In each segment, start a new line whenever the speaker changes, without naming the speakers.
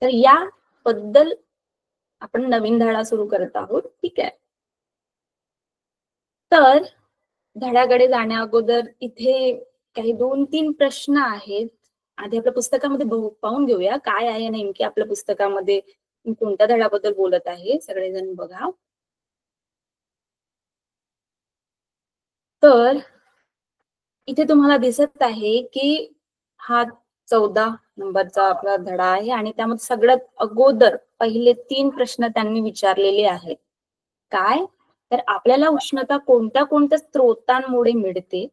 तर या बद्दल आपण नवीन धडा सुरू करत आहोत. ठीक आहे. तर धड्याकडे जाण्या अगोदर इथे काही 2-3 प्रश्न आहेत. आधी आपल्या पुस्तकामध्ये पाहून घेऊया काय आहे नेमके आपल्या पुस्तकामध्ये, कोणत्या धड्याबद्दल बोलत आहे. सगळेजण बघा. तर इथे तुम्हाला दिसत आहे की हा 14 नंबरचा आपला धडा आहे आणि त्यामध्ये सगळ्यात अगोदर पहिले 3 प्रश्न त्यांनी विचारलेले आहेत. काय? तर आपल्याला उष्णता कोणत्या कोणत्या स्त्रोतांमुळे मिळते,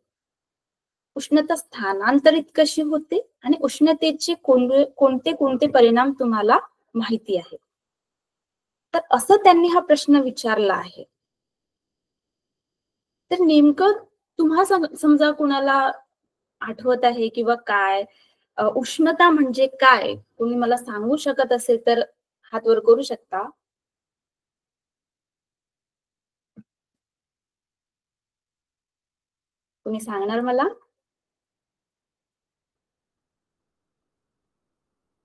उष्णता स्थानांतरित कशी होते आणि उष्णतेचे कोणते कोणते परिणाम तुम्हाला माहिती आहे. तर असं त्यांनी हा प्रश्न विचारला आहे. तर नेमकं तुम्हाला समजा कुणाला आठवत आहे किंवा काय उष्णता म्हणजे काय तुम्ही मला सांगू शकत असेल तर हात वर करू शकता. तुम्ही सांगणार मला?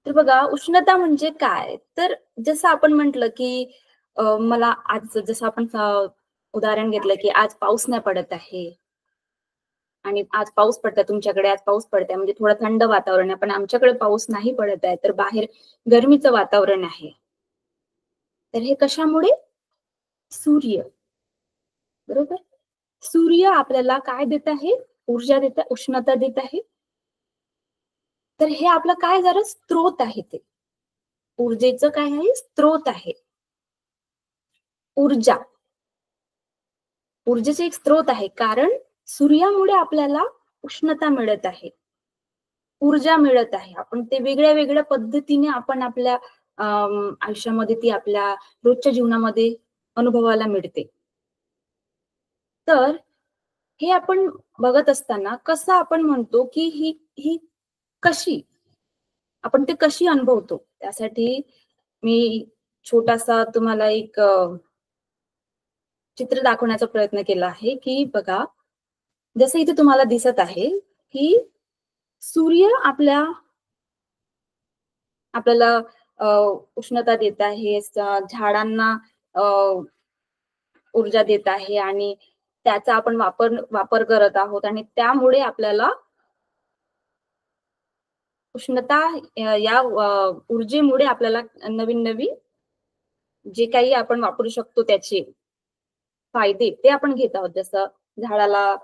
तर बघा उष्णता म्हणजे काय, तर जसं आपण म्हटलं की मला आज जसं आपण उदाहरण घेतलं की आज पाऊस नाही पडत आहे आणि आज पाऊस पडतोय तुमच्याकडे, आज पाऊस पडतोय म्हणजे थोडं थंड वातावरण आहे, पण आमच्याकडे पाऊस नाही पडत आहे, तर बाहेर गरमीचं वातावरण आहे. तर हे कशामुळे? सूर्य. बरोबर. सूर्य आपल्याला काय देत आहे? ऊर्जा देत आहे, उष्णता देत आहे. तर हे आपलं काय जरा स्त्रोत आहे ते. ऊर्जेचं काय आहे? स्त्रोत आहे. ऊर्जा. ऊर्जेचे एक स्त्रोत आहे कारण सूर्यामुळे आपल्याला उष्णता मिळत आहे. ऊर्जा मिळत आहे. आपण ते वेगळ्या वेगळ्या पद्धतीने आपण आपल्या आयुष्यामध्ये ती आपल्या रोजच्या जीवनामध्ये अनुभवायला मिळते. तर हे आपण बघत असताना कसं आपण म्हणतो की ही ही कशी आपण ते कशी अनुभवतो त्यासाठी मी छोटासा तुम्हाला एक चित्र दाखवण्याचा प्रयत्न केला आहे की बघा जसं इथे तुम्हाला दिसत आहे की सूर्य आपल्याला उष्णता देत आहे, झाडांना ऊर्जा देत आहे आणि त्याचा आपण वापर करत आहोत आणि त्यामुळे आपल्याला उष्णता या ऊर्जेमुळे आपल्याला नवीन नवीन जे काही आपण वापरू शकतो त्याचे फायदे ते आपण घेत आहोत. जसं झाडाला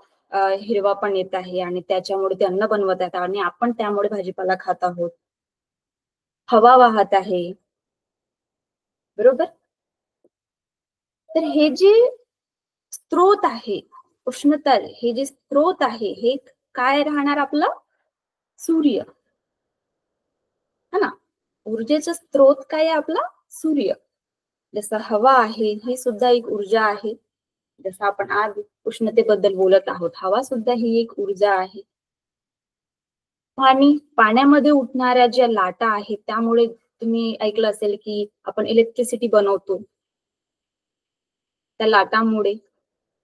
हिरवा पण येत आहे आणि त्याच्यामुळे ते अन्न बनवत आहेत आणि आपण त्यामुळे भाजीपाला खात आहोत. हवा वाहत आहे. बरोबर. तर हे जे स्त्रोत आहे उष्णता, हे जे स्त्रोत आहे हे काय राहणार आपलं? सूर्य. है ना. ऊर्जेचा स्त्रोत काय आहे आपला? सूर्य. जसं हवा आहे ही सुद्धा एक ऊर्जा आहे. जसं आपण आज उष्णतेबद्दल बोलत आहोत, हवा सुद्धा ही एक ऊर्जा आहे. पाण्यामध्ये उठणाऱ्या ज्या लाटा आहेत त्यामुळे तुम्ही ऐकलं असेल की आपण इलेक्ट्रिसिटी बनवतो. त्या लाटांमुळे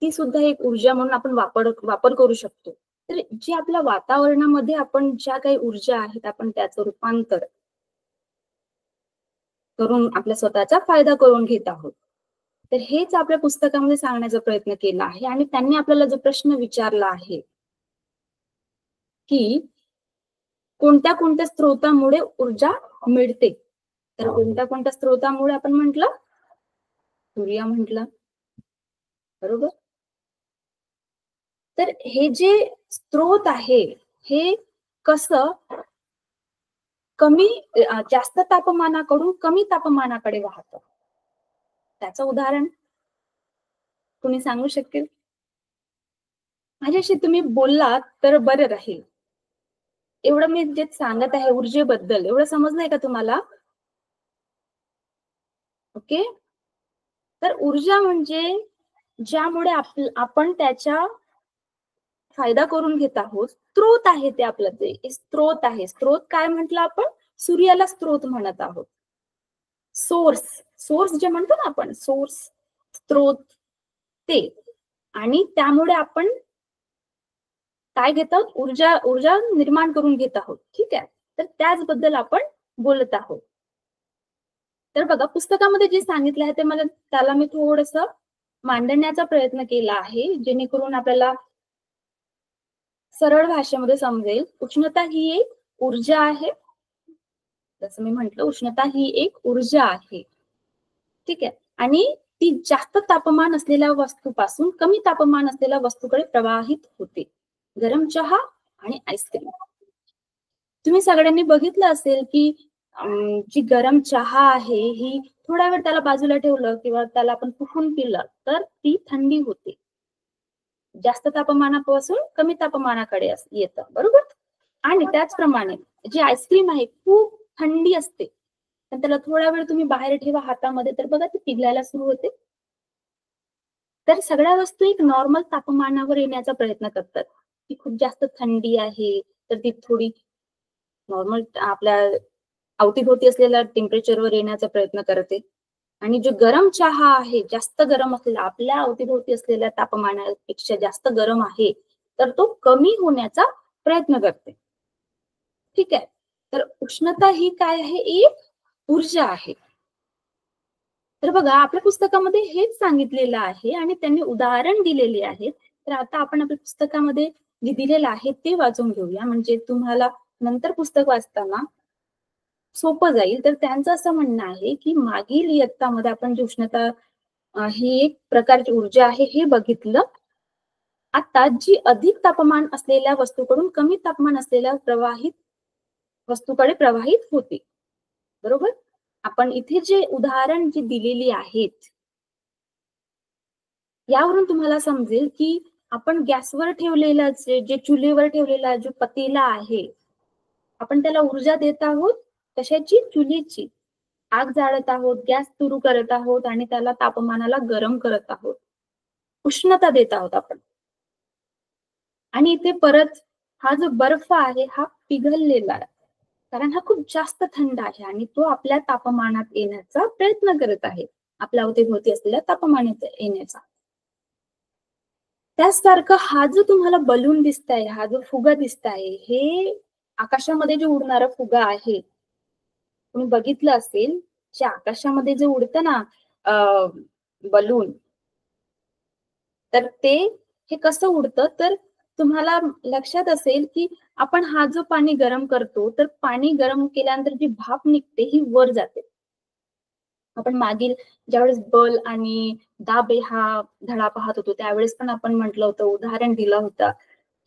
ती सुद्धा एक ऊर्जा म्हणून आपण वापर करू शकतो. तर जे आपल्या वातावरणामध्ये आपण ज्या काही ऊर्जा आहेत आपण त्याचं रूपांतर करून आपल्या स्वतःचा फायदा करून घेत आहोत. तर हेच आपल्या पुस्तकामध्ये सांगण्याचा प्रयत्न केला आहे आणि त्यांनी आपल्याला जो प्रश्न विचारला आहे की कोणत्या कोणत्या स्त्रोतामुळे ऊर्जा मिळते. तर कोणत्या कोणत्या स्त्रोतामुळे आपण म्हटलं? सूर्य म्हटलं. बरोबर. तर हे जे स्त्रोत आहे हे कसं जास्त तापमानाकडून कमी तापमानाकडे वाहतं. त्याचं उदाहरण कुणी सांगू शकेल? माझ्याशी तुम्ही बोललात तर बरं राहील. एवढं मी जे सांगत आहे ऊर्जेबद्दल एवढं समजलंय का तुम्हाला? ओके. तर ऊर्जा म्हणजे ज्यामुळे आपण त्याच्या फायदा करून घेत आहोत. स्त्रोत आहे ते आपलं ते स्त्रोत आहे. स्त्रोत काय म्हटलं आपण? सूर्याला स्त्रोत म्हणत आहोत. सोर्स जे म्हणतो ना आपण सोर्स, स्त्रोत ते आणि त्यामुळे आपण काय घेत आहोत? ऊर्जा निर्माण करून घेत आहोत. ठीक आहे. तर त्याचबद्दल आपण बोलत आहोत. तर बघा, पुस्तकामध्ये जे सांगितलं आहे ते त्याला मी थोडस मांडण्याचा प्रयत्न केला आहे, जेणेकरून आपल्याला सरळ भाषेमध्ये समजेल. उष्णता ही एक ऊर्जा आहे. जसं मी म्हंटल, उष्णता ही एक ऊर्जा आहे. ठीक आहे. आणि ती जास्त तापमान असलेल्या वस्तूपासून कमी तापमान असलेल्या वस्तूकडे प्रवाहित होते. गरम चहा आणि आईस्क्रीम. तुम्ही सगळ्यांनी बघितलं असेल की जी गरम चहा आहे ही थोडा वेळ त्याला बाजूला ठेवलं किंवा त्याला आपण फुकून पिलं तर ती थंडी होते. जास्त तापमानापासून कमी तापमानाकडे येतं, बरोबर. आणि त्याचप्रमाणे जी आईस्क्रीम आहे खूप थंडी असते, पण त्याला थोडा वेळ तुम्ही बाहेर ठेवा हातामध्ये, तर बघा ती पिघलायला सुरू होते. तर सगळ्या वस्तू एक नॉर्मल तापमानावर येण्याचा प्रयत्न करतात. ती खूप जास्त थंडी आहे तर ती थोडी नॉर्मल आपल्या अवतीभोवती असलेल्या टेम्परेचरवर येण्याचा प्रयत्न करते. आणि जो गरम चहा आहे, जास्त गरम असलेला, आपल्या अवतीभोवती असलेल्या तापमानापेक्षा जास्त गरम आहे, तर तो कमी होण्याचा प्रयत्न करते. ठीक आहे. तर उष्णता ही काय आहे? एक ऊर्जा आहे. तर बघा, आपल्या पुस्तकामध्ये हेच सांगितलेलं आहे आणि त्यांनी उदाहरण दिलेले आहेत. तर आता आपण आपल्या पुस्तकामध्ये जे दिलेलं आहे ते वाचून घेऊया, म्हणजे तुम्हाला नंतर पुस्तक वाचताना सोपं जाईल. तर त्यांचं असं म्हणणं आहे की मागील इयत्तामध्ये आपण जी उष्णता ही एक प्रकारची ऊर्जा आहे हे बघितलं. आता जी अधिक तापमान असलेल्या वस्तूकडून कमी तापमान असलेल्या वस्तूकडे प्रवाहित होते, बरोबर. आपण इथे जे उदाहरण जी दिलेली आहेत यावरून तुम्हाला समजेल की आपण गॅसवर ठेवलेला जे चुलीवर ठेवलेला जो पतीला आहे, आपण त्याला ऊर्जा देत आहोत. कशाची? चुलीची. आग जाळत आहोत, गॅस सुरू करत आहोत आणि त्याला तापमानाला गरम करत आहोत, उष्णता देत आहोत आपण. आणि इथे परत हा जो बर्फ आहे हा पिघललेला आहे, कारण हा खूप जास्त थंड आहे आणि तो आपल्या तापमानात येण्याचा प्रयत्न करत आहे, आपल्या अवतीभोवती असलेल्या तापमानात येण्याचा. त्याचसारखं हा जो तुम्हाला बलून दिसताय, हा जो फुगा दिसताय, हे आकाशामध्ये जे उडणारा फुगा आहे, तुम्ही बघितलं असेल, जे आकाशामध्ये जे उडतं ना बलून, तर ते हे कसं उडतं, तर तुम्हाला लक्षात असेल की आपण हा जो पाणी गरम करतो, तर पाणी गरम केल्यानंतर जी भाप निघते ही वर जाते. आपण मागील ज्यावेळेस बल आणि दाब हा धडा पाहत होतो त्यावेळेस पण आपण म्हटलं होतं, उदाहरण दिलं होतं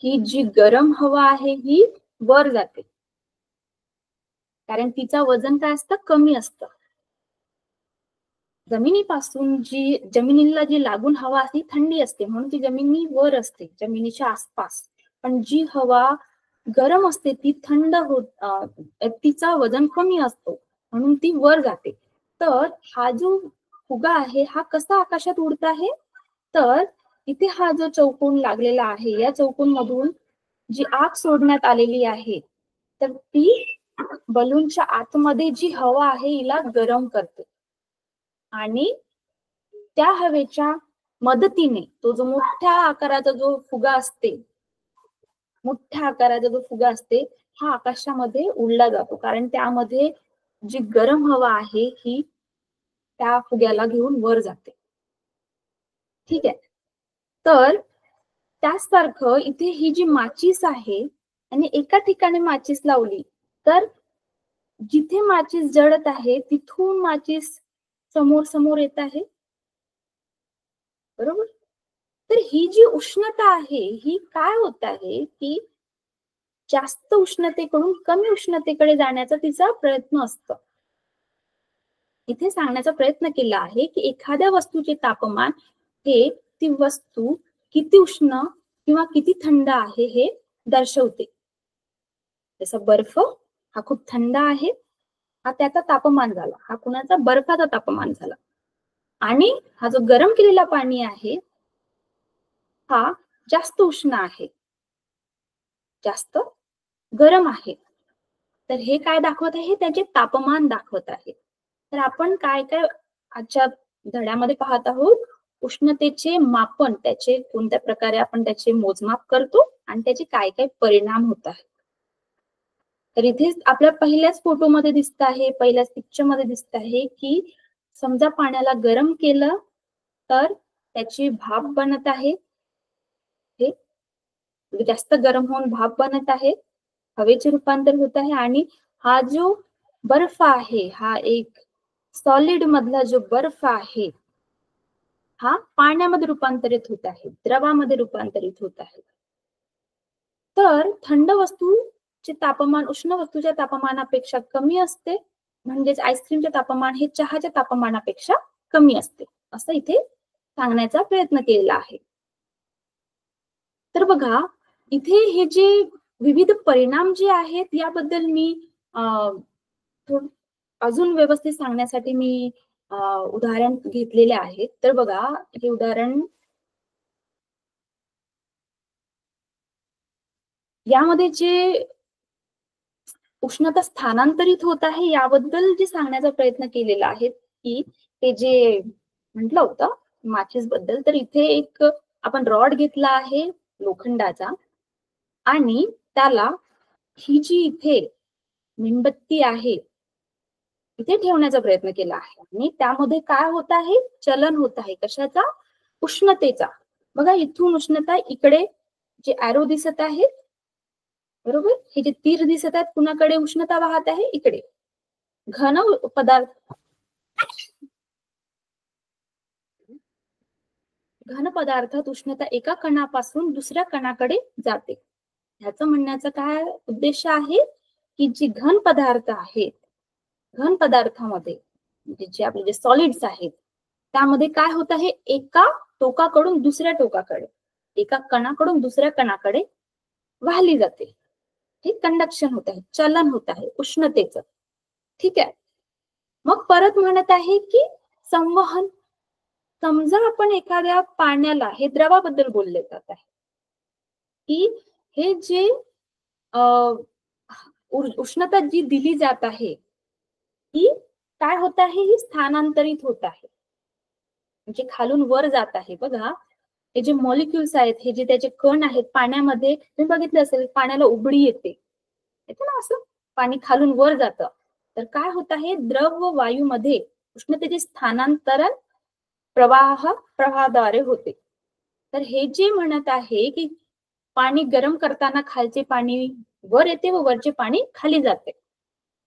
की जी गरम हवा आहे ही वर जाते, कारण तिचं वजन काय असतं? कमी असतं. जमिनीपासून जमिनीला जी लागून हवा असते थंडी असते, म्हणून ती जमिनीवर असते, जमिनीच्या आसपास. पण जी हवा गरम असते ती थंड तिचा वजन कमी असतो, म्हणून ती वर जाते. तर हा जो फुगा आहे हा कसा आकाशात उडत आहे? तर इथे हा जो चौकोन लागलेला आहे, या चौकोन मधून जी आग सोडण्यात आलेली आहे, तर ती बलूनच्या आतमध्ये जी हवा आहे हिला गरम करते. आणि त्या हवेच्या मदतीने तो जो मोठ्या आकाराचा जो फुगा असते, हा आकाशामध्ये उडला जातो, कारण त्यामध्ये जी गरम हवा आहे ही त्या फुग्याला घेऊन वर जाते. ठीक आहे. तर त्याचसारखं इथे ही जी माचीस आहे आणि एका ठिकाणी माचीस लावली, तर जिथे माचीस जळत आहे तिथून माचीस समोर समोर येत आहे, बरोबर. तर ही जी उष्णता आहे ही काय होत आहे की जास्त उष्णतेकडून कमी उष्णतेकडे जाण्याचा तिचा प्रयत्न असतो. इथे सांगण्याचा प्रयत्न केला आहे की एखाद्या वस्तूचे तापमान हे ती वस्तू किती उष्ण किंवा किती थंड आहे हे दर्शवते. जसं बर्फ हा खूप थंड आहे, हा त्याचा तापमान झाला, हा कुणाचा? बर्फाचा तापमान झाला. आणि हा जो गरम केलेला पाणी आहे हा जास्त उष्ण आहे, जास्त गरम आहे. तर हे काय दाखवत आहे? त्याचे तापमान दाखवत आहे. तर आपण काय काय आजच्या धड्यामध्ये पाहत आहोत? उष्णतेचे मापन, त्याचे कोणत्या प्रकारे आपण त्याचे मोजमाप करतो आणि त्याचे काय काय परिणाम होत आहेत. तर इथे आपल्या पहिल्याच फोटोमध्ये दिसत आहे, पहिल्याच पिक्चर मध्ये दिसत आहे की समजा पाण्याला गरम केलं तर त्याची भाप बनत आहे, हे जास्त गरम होऊन भाप बनत आहे, हवेचे रूपांतर होत आहे आणि हा जो बर्फ आहे, हा एक सॉलिड मधला जो बर्फ आहे हा पाण्यामध्ये रूपांतरित होत आहे, द्रवामध्ये रूपांतरित होत आहे. तर थंड वस्तूचे तापमान उष्ण वस्तूच्या तापमानापेक्षा कमी असते, म्हणजेच आईस्क्रीमचे तापमान हे चहाच्या तापमानापेक्षा कमी असते, असं इथे सांगण्याचा प्रयत्न केलेला आहे. तर बघा इथे हे जे विविध परिणाम जे आहेत याबद्दल मी अजून व्यवस्थित सांगण्यासाठी मी उदाहरण घेतलेले आहेत. तर बघा हे उदाहरण यामध्ये जे उष्णता स्थानांतरित होत आहे याबद्दल जे सांगण्याचा प्रयत्न केलेला आहे की ते जे म्हटलं होतं माचीस बद्दल, तर इथे एक आपण रॉड घेतला आहे लोखंडाचा आणि त्याला ही जी इथे मेणबत्ती आहे इथे ठेवण्याचा प्रयत्न केला आहे आणि त्यामध्ये काय होत आहे, चलन होत आहे, कशाचा, उष्णतेचा. बघा इथून उष्णता इकडे जे ॲरो दिसत आहे बरोबर, हे जे तीर दिसत आहेत कुणाकडे उष्णता वाहत आहे, इकडे घन पदार्थ घन पदार्थात उष्णता एका कणापासून दुसऱ्या कणाकडे जाते. ह्याचं म्हणण्याचा काय उद्देश आहे की जे घन पदार्थ आहेत, घन पदार्थामध्ये म्हणजे जे आपले जे सॉलिड्स आहेत त्यामध्ये काय होत आहे, एका टोकाकडून दुसऱ्या टोकाकडे, एका कणाकडून दुसऱ्या कणाकडे वाहली जाते. हे कंडक्शन होत आहे, चलन होत आहे उष्णतेचं. ठीक आहे, मग परत म्हणत आहे की संवहन. समजा आपण एखाद्या पाण्याला, हे द्रवाबद्दल बोलले जात आहे की हे जे उष्णता जी दिली जात आहे ती काय होत आहे, ही स्थानांतरित होत आहे, म्हणजे खालून वर जात आहे. बघा हे जे मॉलिक्युल्स आहेत, हे जे त्याचे कण आहेत पाण्यामध्ये, तुम्ही बघितलं असेल पाण्याला उबळी येते ना, असं पाणी खालून वर जातं. तर काय होत आहे, द्रव व वायूमध्ये उष्णतेचे स्थानांतरण प्रवाहाद्वारे होते. तर हे जे म्हणत आहे की पाणी गरम करताना खालचे पाणी वर येते व वरचे पाणी खाली जाते,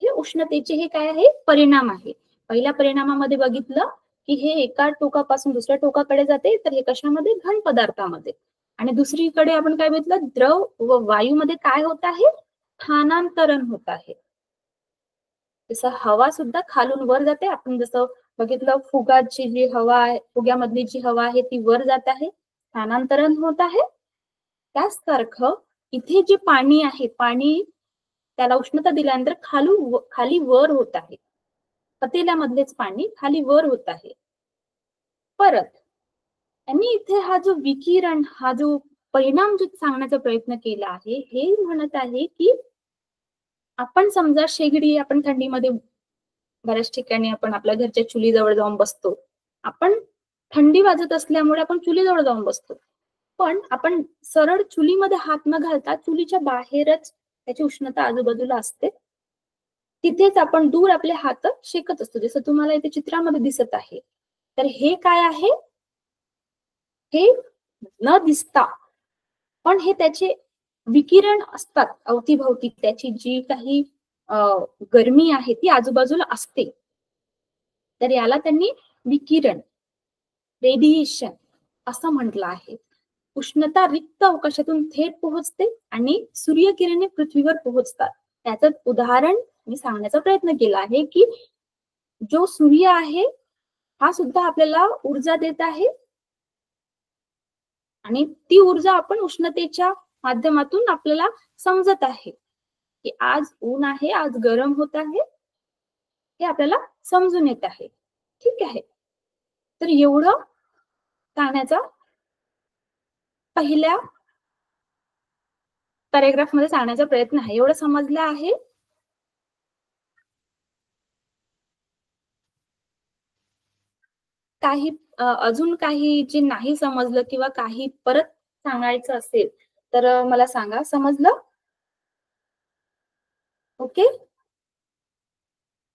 हे उष्णतेचे हे काय आहे, परिणाम आहे. पहिल्या परिणामामध्ये बघितलं की हे एका टोकापासून दुसऱ्या टोकाकडे जाते, तर हे कशामध्ये, घन पदार्थामध्ये. आणि दुसरीकडे आपण काय बघितलं, द्रव व वायूमध्ये काय होत आहे, स्थानांतरण होत आहे. जसं हवा सुद्धा खालून वर जाते, आपण जसं बघितलं फुगाची जी हवा आहे, फुग्यामधली जी हवा आहे ती वर जात आहे, स्थानांतरण होत आहे. त्याचसारखं इथे जे पाणी आहे, पाणी त्याला उष्णता दिल्यानंतर खाली वर होत आहे, पतेल्यामधलेच पाणी खाली वर होत आहे. परत आणि इथे हा जो विकिरण, हा जो परिणाम जो सांगण्याचा प्रयत्न केला आहे, हे म्हणत आहे की आपण समजा शेगडी, आपण थंडीमध्ये बऱ्याच ठिकाणी आपण आपल्या घरच्या चुलीजवळ जाऊन बसतो, आपण थंडी वाजत असल्यामुळे आपण चुलीजवळ जाऊन बसतो, पण आपण सरळ चुलीमध्ये हात न घालता चुलीच्या बाहेरच त्याची उष्णता आजूबाजूला असते, तिथेच आपण दूर आपले हात शेकत असतो, जसं तुम्हाला इथे चित्रामध्ये दिसत आहे. तर हे काय आहे, हे न दिसता पण हे त्याचे विकिरण असतात अवतीभवती, त्याची जी काही गरमी आहे ती आजूबाजूला असते. तर याला त्यांनी विकिरण, रेडिएशन असं म्हटलं आहे. उष्णता रिक्त अवकाशातून थेट पोहोचते आणि सूर्यकिरणे पृथ्वीवर पोहोचतात. त्याचं उदाहरण मी सांगण्याचा प्रयत्न केला आहे की जो सूर्य आहे हा सुद्धा आपल्याला ऊर्जा देत आहे आणि ती ऊर्जा आपण उष्णतेच्या माध्यमातून आपल्याला समजत आहे की आज ऊन आहे, आज गरम होत आहे, हे आपल्याला समजून येत आहे. ठीक आहे, तर एवढं सांगण्याचा पहिल्या पॅरेग्राफ मध्ये सांगण्याचा प्रयत्न आहे. एवढं समजलं आहे? काही अजून काही जे नाही समजलं किंवा काही परत सांगायचं असेल तर मला सांगा. समजलं? ओके.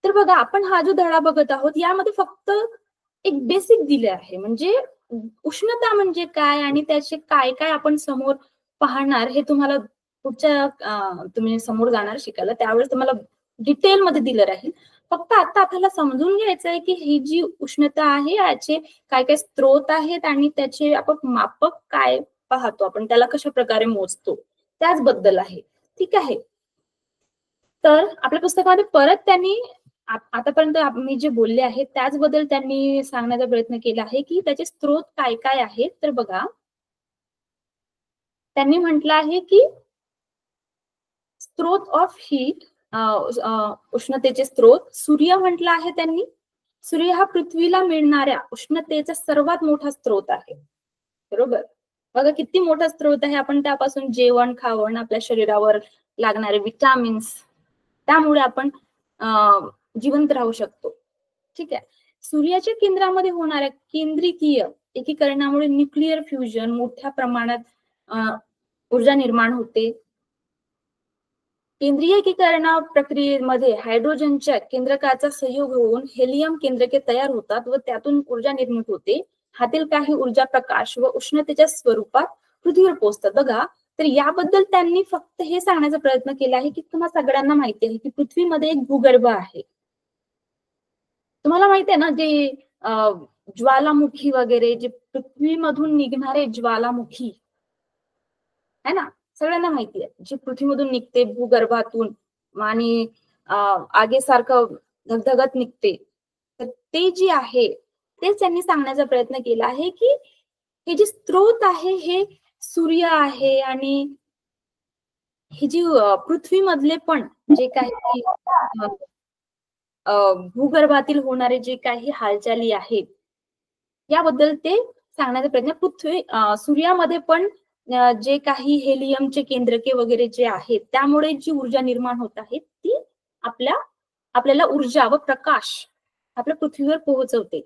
तर बघा, आपण हा जो धडा बघत आहोत यामध्ये फक्त एक बेसिक दिले आहे, म्हणजे उष्णता म्हणजे काय आणि त्याचे काय काय आपण समोर पाहणार हे तुम्हाला पुढच्या तुम्ही समोर जाणार शिकायला त्यावेळेस तुम्हाला डिटेल मध्ये दिलं राहील. फक्त आता आपल्याला समजून घ्यायचं आहे की ही जी उष्णता आहे याचे काय काय स्त्रोत आहेत आणि त्याचे आपण मापक काय पाहतो, आपण त्याला कशा प्रकारे मोजतो त्याचबद्दल आहे. ठीक आहे. तर आपल्या पुस्तकामध्ये परत त्यांनी आतापर्यंत मी जे बोलले आहे त्याचबद्दल त्यांनी सांगण्याचा प्रयत्न केला आहे की त्याचे स्त्रोत काय काय आहेत. तर बघा, त्यांनी म्हटलं आहे की स्त्रोत ऑफ हीट, उष्णतेचे स्त्रोत सूर्य म्हटलं आहे त्यांनी. सूर्य हा पृथ्वीला मिळणाऱ्या उष्णतेचा सर्वात मोठा स्त्रोत आहे. बरोबर. बघा किती मोठा स्त्रोत आहे, आपण त्यापासून जेवण खावण आपल्या शरीरावर लागणारे विटामिन्स त्यामुळे आपण जिवंत राहू शकतो. ठीक आहे. सूर्याच्या केंद्रामध्ये होणाऱ्या केंद्रीकीय एकीकरणामुळे न्यूक्लिअर फ्युजन मोठ्या प्रमाणात ऊर्जा निर्माण होते. केंद्रीय एकीकरणा प्रक्रियेमध्ये हायड्रोजनच्या केंद्रकाचा संयोग होऊन हेलियम केंद्रके तयार होतात व त्यातून ऊर्जा निर्मित होते. हातील काही ऊर्जा प्रकाश व उष्णतेच्या स्वरूपात पृथ्वीवर पोहोचतात. बघा, तर याबद्दल त्यांनी फक्त हे सांगण्याचा प्रयत्न केला आहे की तुम्हाला सगळ्यांना माहिती आहे की पृथ्वीमध्ये एक भूगर्भ आहे. तुम्हाला माहिती आहे ना, जे ज्वालामुखी वगैरे जे पृथ्वीमधून निघणारे ज्वालामुखी है ना, सगळ्यांना माहिती आहे, जी पृथ्वीमधून निघते भूगर्भातून आणि आगेसारखं धगधगत निघते. तर ते जे आहे तेच त्यांनी सांगण्याचा प्रयत्न केला आहे की हे जे स्त्रोत आहे हे सूर्य आहे आणि हे जी पृथ्वीमधले पण जे काही भूगर्भातील होणारे जे काही हालचाली आहेत याबद्दल ते सांगण्याचा प्रयत्न. सूर्यामध्ये पण जे काही हेलियमचे केंद्रके वगैरे जे आहेत त्यामुळे जी ऊर्जा निर्माण होत आहे ती आपल्याला ऊर्जा व प्रकाश आपल्या पृथ्वीवर पोहोचवते.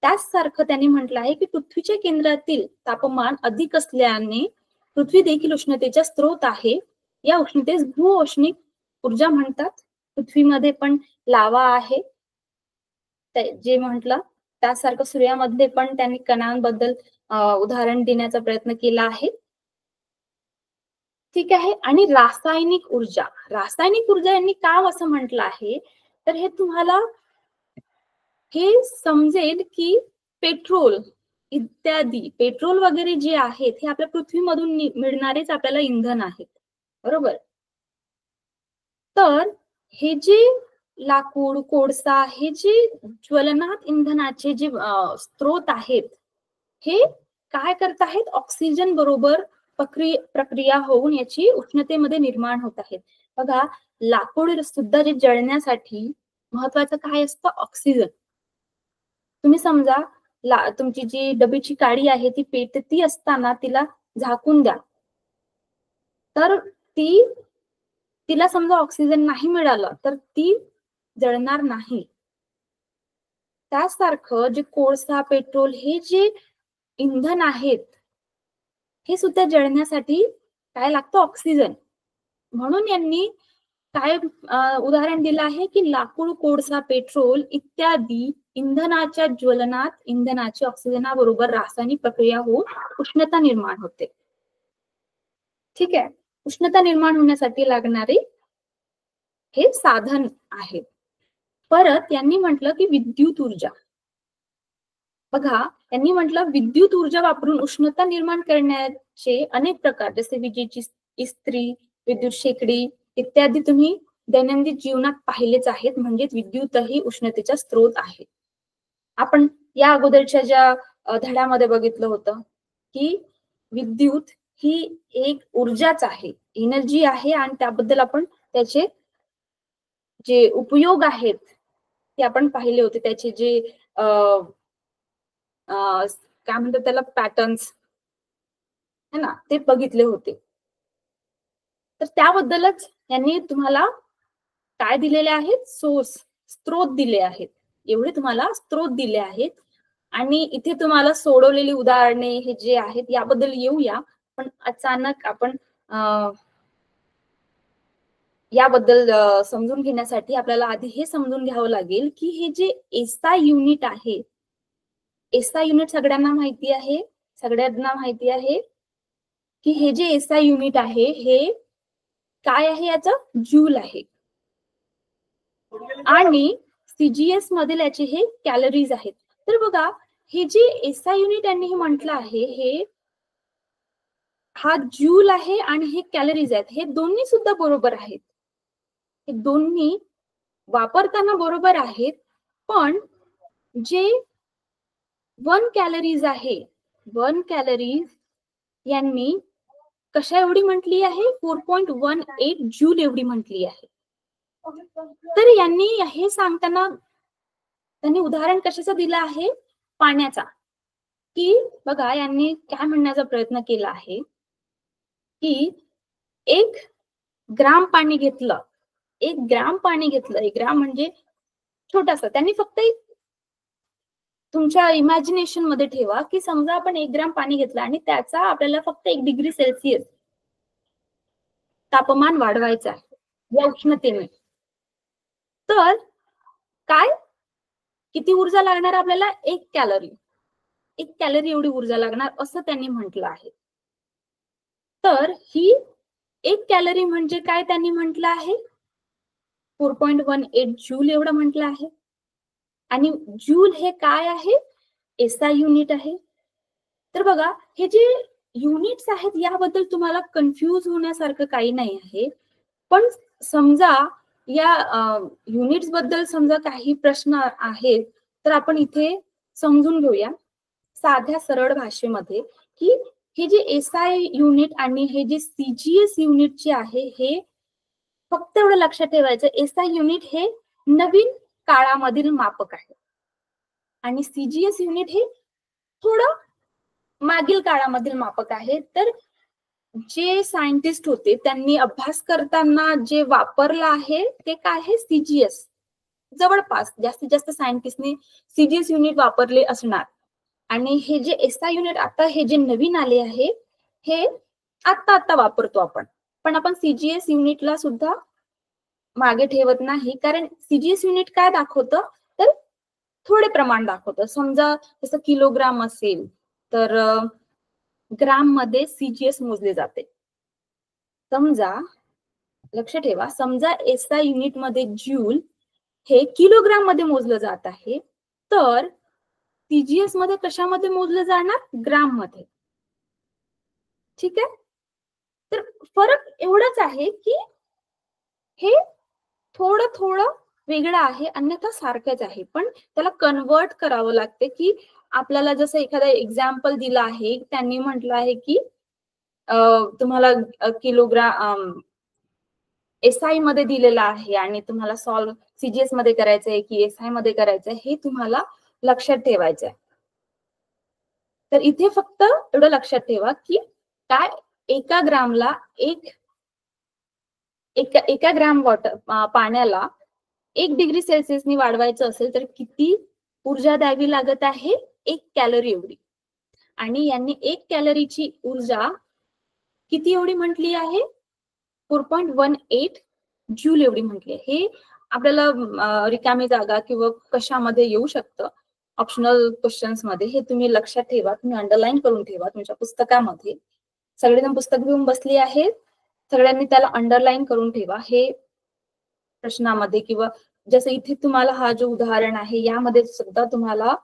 त्याचसारखं त्यांनी म्हटलं आहे की पृथ्वीच्या केंद्रातील तापमान अधिक असल्याने पृथ्वी देखील उष्णतेचा स्त्रोत आहे. या उष्णतेस भूऔष्णिक ऊर्जा म्हणतात. पृथ्वीमध्ये पण लावा आहे जे म्हटलं त्यासारखं सूर्यामध्ये पण त्यांनी कणांबद्दल उदाहरण देण्याचा प्रयत्न केला आहे. ठीक आहे. आणि रासायनिक ऊर्जा यांनी का असं म्हटलं आहे, तर हे तुम्हाला हे समजेल की पेट्रोल इत्यादी पेट्रोल वगैरे जे आहेत हे आपल्या पृथ्वीमधून मिळणारेच आपल्याला इंधन आहेत. बरोबर. तर हे जे लाकूड, कोळसा हे जे ज्वलनात इंधनाचे जे स्त्रोत आहेत हे काय करत आहेत, ऑक्सिजन बरोबर प्रक्रिया होऊन याची उष्णतेमध्ये निर्माण होत आहेत. बघा, लाकूड सुद्धा जे जळण्यासाठी महत्वाचं काय असतं, ऑक्सिजन. तुम्ही समजा तुमची जी डबीची काडी आहे ती पेटती असताना तिला झाकून द्या, तर तिला समजा ऑक्सिजन नाही मिळालं तर ती जळणार नाही. त्यासारखं जे कोळसा, पेट्रोल हे जे इंधन आहेत हे सुद्धा जळण्यासाठी काय लागतं, ऑक्सिजन. म्हणून यांनी काय उदाहरण दिलं आहे की लाकूड, कोळसा, पेट्रोल इत्यादी इंधनाच्या ज्वलनात इंधनाची ऑक्सिजनाबरोबर रासायनिक प्रक्रिया होऊन उष्णता निर्माण होते. ठीक आहे. उष्णता निर्माण होण्यासाठी लागणारे हे साधन आहे. परत यांनी म्हटलं की विद्युत ऊर्जा. बघा, यांनी म्हटलं विद्युत ऊर्जा वापरून उष्णता निर्माण करण्याचे अनेक प्रकार, जसे विजेची इस्त्री, विद्युत शेगडी इत्यादी तुम्ही दैनंदिन जीवनात पाहिलेच आहेत. म्हणजे विद्युतही उष्णतेचा स्त्रोत आहे. आपण या अगोदरच्या ज्या धड्यामध्ये बघितलं होतं की विद्युत ही एक ऊर्जाच आहे, एनर्जी आहे आणि त्याबद्दल आपण त्याचे जे उपयोग आहेत ते आपण पाहिले होते. त्याचे जे काय म्हणतात त्याला, पॅटर्न्स है ना, ते बघितले होते. तर त्याबद्दलच यांनी तुम्हाला काय दिलेले आहेत, स्त्रोत दिले आहेत. एवढे तुम्हाला स्त्रोत दिले आहेत. आणि इथे तुम्हाला सोडवलेली उदाहरणे हे जे आहेत याबद्दल येऊया. पण अचानक आपण याबद्दल समजून घेण्यासाठी आपल्याला आधी हे समजून घ्यावं लागेल की हे जे एसआय युनिट आहे, एसआय युनिट सगळ्यांना माहिती आहे की हे जे एसआय युनिट आहे हे काय आहे, याचं जूल आहे आणि सीजीएस मधील याचे हे कॅलरीज आहेत. तर बघा, हे जे एसआय युनिट यांनी हे म्हटलं आहे, हे हा जूल आहे आणि हे कॅलरीज आहेत, हे दोन्ही सुद्धा बरोबर आहेत. हे दोन्ही वापरताना बरोबर आहेत, पण जे 1 कॅलरीज आहे, 1 कॅलरीज यांनी कशा एवढी म्हटली आहे, 4.18 जूल एवढी म्हटली आहे. तर यांनी हे सांगताना त्यांनी उदाहरण कशाचं दिलं आहे, पाण्याचा. की बघा, यांनी काय म्हणण्याचा प्रयत्न केला आहे की 1 ग्राम पाणी घेतलं, 1 ग्राम पाणी घेतलं, 1 ग्राम म्हणजे छोटासा. त्यांनी फक्त तुमच्या इमॅजिनेशन मध्ये ठेवा की समजा आपण 1 ग्राम पाणी घेतलं आणि त्याचा आपल्याला फक्त 1 डिग्री सेल्सिअस तापमान वाढवायचं आहे या उष्णतेने. तर काय, किती ऊर्जा लागणार आपल्याला, 1 कॅलरी, 1 कॅलरी एवढी ऊर्जा लागणार असं त्यांनी म्हटलं आहे. तर ही 1 कॅलरी म्हणजे काय त्यांनी म्हटलं आहे, 4.18 जूल एवढं म्हटलं आहे. आणि जूल हे काय आहे, एसआय युनिट आहे. तर बघा, हे जे युनिट्स आहेत याबद्दल तुम्हाला कन्फ्यूज होण्यासारखं काही नाही आहे. पण समजा या युनिट्स बद्दल समजा काही प्रश्न आहेत, तर आपण इथे समजून घेऊया साध्या सरळ भाषेमध्ये की हे जे एसआय युनिट आणि हे जे सीजीएस युनिट जे आहे, हे फक्त एवढं लक्षात ठेवायचं, एसआय युनिट हे नवीन काळामधील मापक आहे आणि सीजीएस युनिट हे थोडं मागील काळामधील मापक आहे. तर जे सायंटिस्ट होते त्यांनी अभ्यास करताना जे वापरलं आहे ते काय आहे, सीजीएस. जवळपास जास्तीत जास्त सायंटिस्टने सीजीएस युनिट वापरले असणार. आणि हे जे एसआय युनिट आता हे जे नवीन आले आहे, हे आता वापरतो आपण. पण आपण सीजीएस युनिटला सुद्धा मागे ठेवत नाही, कारण सीजीएस युनिट काय दाखवतं, तर थोडे प्रमाण दाखवतं. समजा जसं किलोग्राम असेल तर ग्राम मध्ये सीजीएस मोजले जाते. समजा, लक्ष ठेवा, समजा एसआय युनिट मध्ये जूल हे किलोग्राम मध्ये मोजलं जात आहे, तर सीजीएस मध्ये कशामध्ये मोजलं जाणार, ग्राम मध्ये. ठीक आहे. तर फरक एवढाच आहे की हे थोडं थोडं वेगळं आहे, अन्यथा सारखंच आहे. पण त्याला कन्वर्ट करावं लागते की आपल्याला जसं एखादा एक्झाम्पल दिला आहे, त्यांनी म्हटलं आहे की तुम्हाला किलोग्राम एसआय मध्ये दिलेला आहे आणि तुम्हाला सॉल्व सीजीएस मध्ये करायचंय की एसआय मध्ये करायचंय, हे तुम्हाला लक्षात ठेवायचंय. तर इथे फक्त एवढं लक्षात ठेवा की काय, एका ग्रामला एका ग्राम वॉटर पाण्याला 1 डिग्री सेल्सिअसनी वाढवायचं असेल तर किती ऊर्जा द्यावी लागत आहे, 1 कॅलरी एवढी. आणि यांनी 1 कॅलरीची ऊर्जा किती एवढी म्हटली आहे, 4.18 जूल एवढी म्हटली आहे. हे आपल्याला रिकामी जागा किंवा कशामध्ये येऊ शकतं, ऑप्शनल क्वेश्चन्स मध्ये. हे तुम्ही लक्षात ठेवा, तुम्ही अंडरलाईन करून ठेवा तुमच्या पुस्तकामध्ये. सगळेजण पुस्तक घेऊन बसली आहेत, सगळ्यांनी त्याला अंडरलाईन करून ठेवा. हे प्रश्नामध्ये किंवा जसं इथे तुम्हाला हा जो उदाहरण आहे यामध्ये सुद्धा तुम्हाला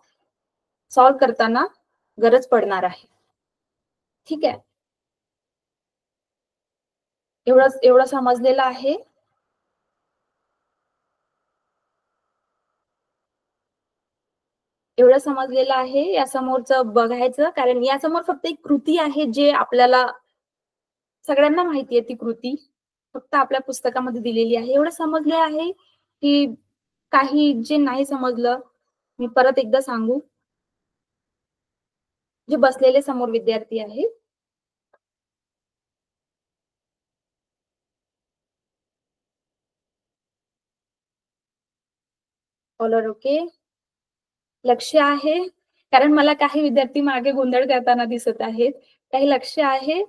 सॉल्व करताना गरज पडणार आहे. ठीक आहे, एवढं समजलेलं आहे. एवढं समजलेलं आहे. या समोरचं बघायचं, कारण या समोर फक्त एक कृती आहे जे आपल्याला सगळ्यांना माहिती आहे. ती कृती फक्त आपल्या पुस्तकामध्ये दिलेली आहे. एवढं समजले आहे की काही जे नाही समजलं मी परत एकदा सांगू, जे बसलेले समोर विद्यार्थी आहेत, ऑलर ओके, लक्ष आहे, कारण मला काही विद्यार्थी मागे गोंधळ करताना दिसत आहेत. काही लक्ष आहे,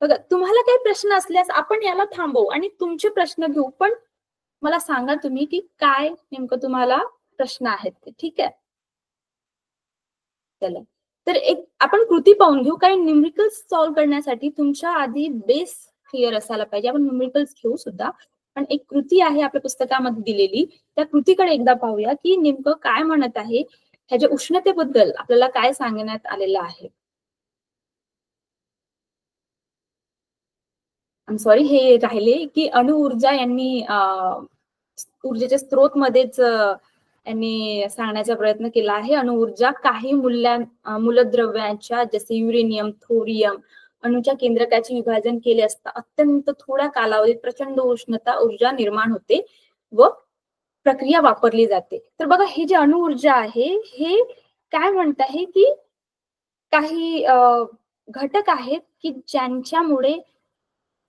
बघा, तुम्हाला काही प्रश्न असल्यास आपण याला थांबवू आणि तुमचे प्रश्न घेऊ, पण मला सांगा तुम्ही की काय नेमकं तुम्हाला प्रश्न आहेत ते, ठीक आहे? चला. तर एक आपण कृती पाहून घेऊ. काही न्यूमेरिकल्स सॉल्व्ह करण्यासाठी तुमच्या आधी बेस क्लिअर असायला पाहिजे. आपण न्यूमेरिकल्स घेऊ सुद्धा. पण एक कृती आहे आपल्या पुस्तकामध्ये दिलेली. त्या कृतीकडे एकदा पाहूया की नेमकं काय म्हणत आहे. ह्याच्या उष्णतेबद्दल आपल्याला काय सांगण्यात आलेलं आहे. आय एम सॉरी, हे राहिले की अणुऊर्जा यांनी ऊर्जेच्या स्त्रोत मध्येच यांनी सांगण्याचा प्रयत्न केला आहे. अणुऊर्जा काही मूलद्रव्यांच्या जसे युरेनियम, थोरियम अणूच्या केंद्रकाचे विभाजन केले असता अत्यंत थोड्या कालावधीत प्रचंड उष्णता ऊर्जा निर्माण होते व प्रक्रिया वापरली जाते. तर बघा, हे जे अणुऊर्जा आहे हे काय म्हणत आहे की काही घटक आहेत की ज्यांच्यामुळे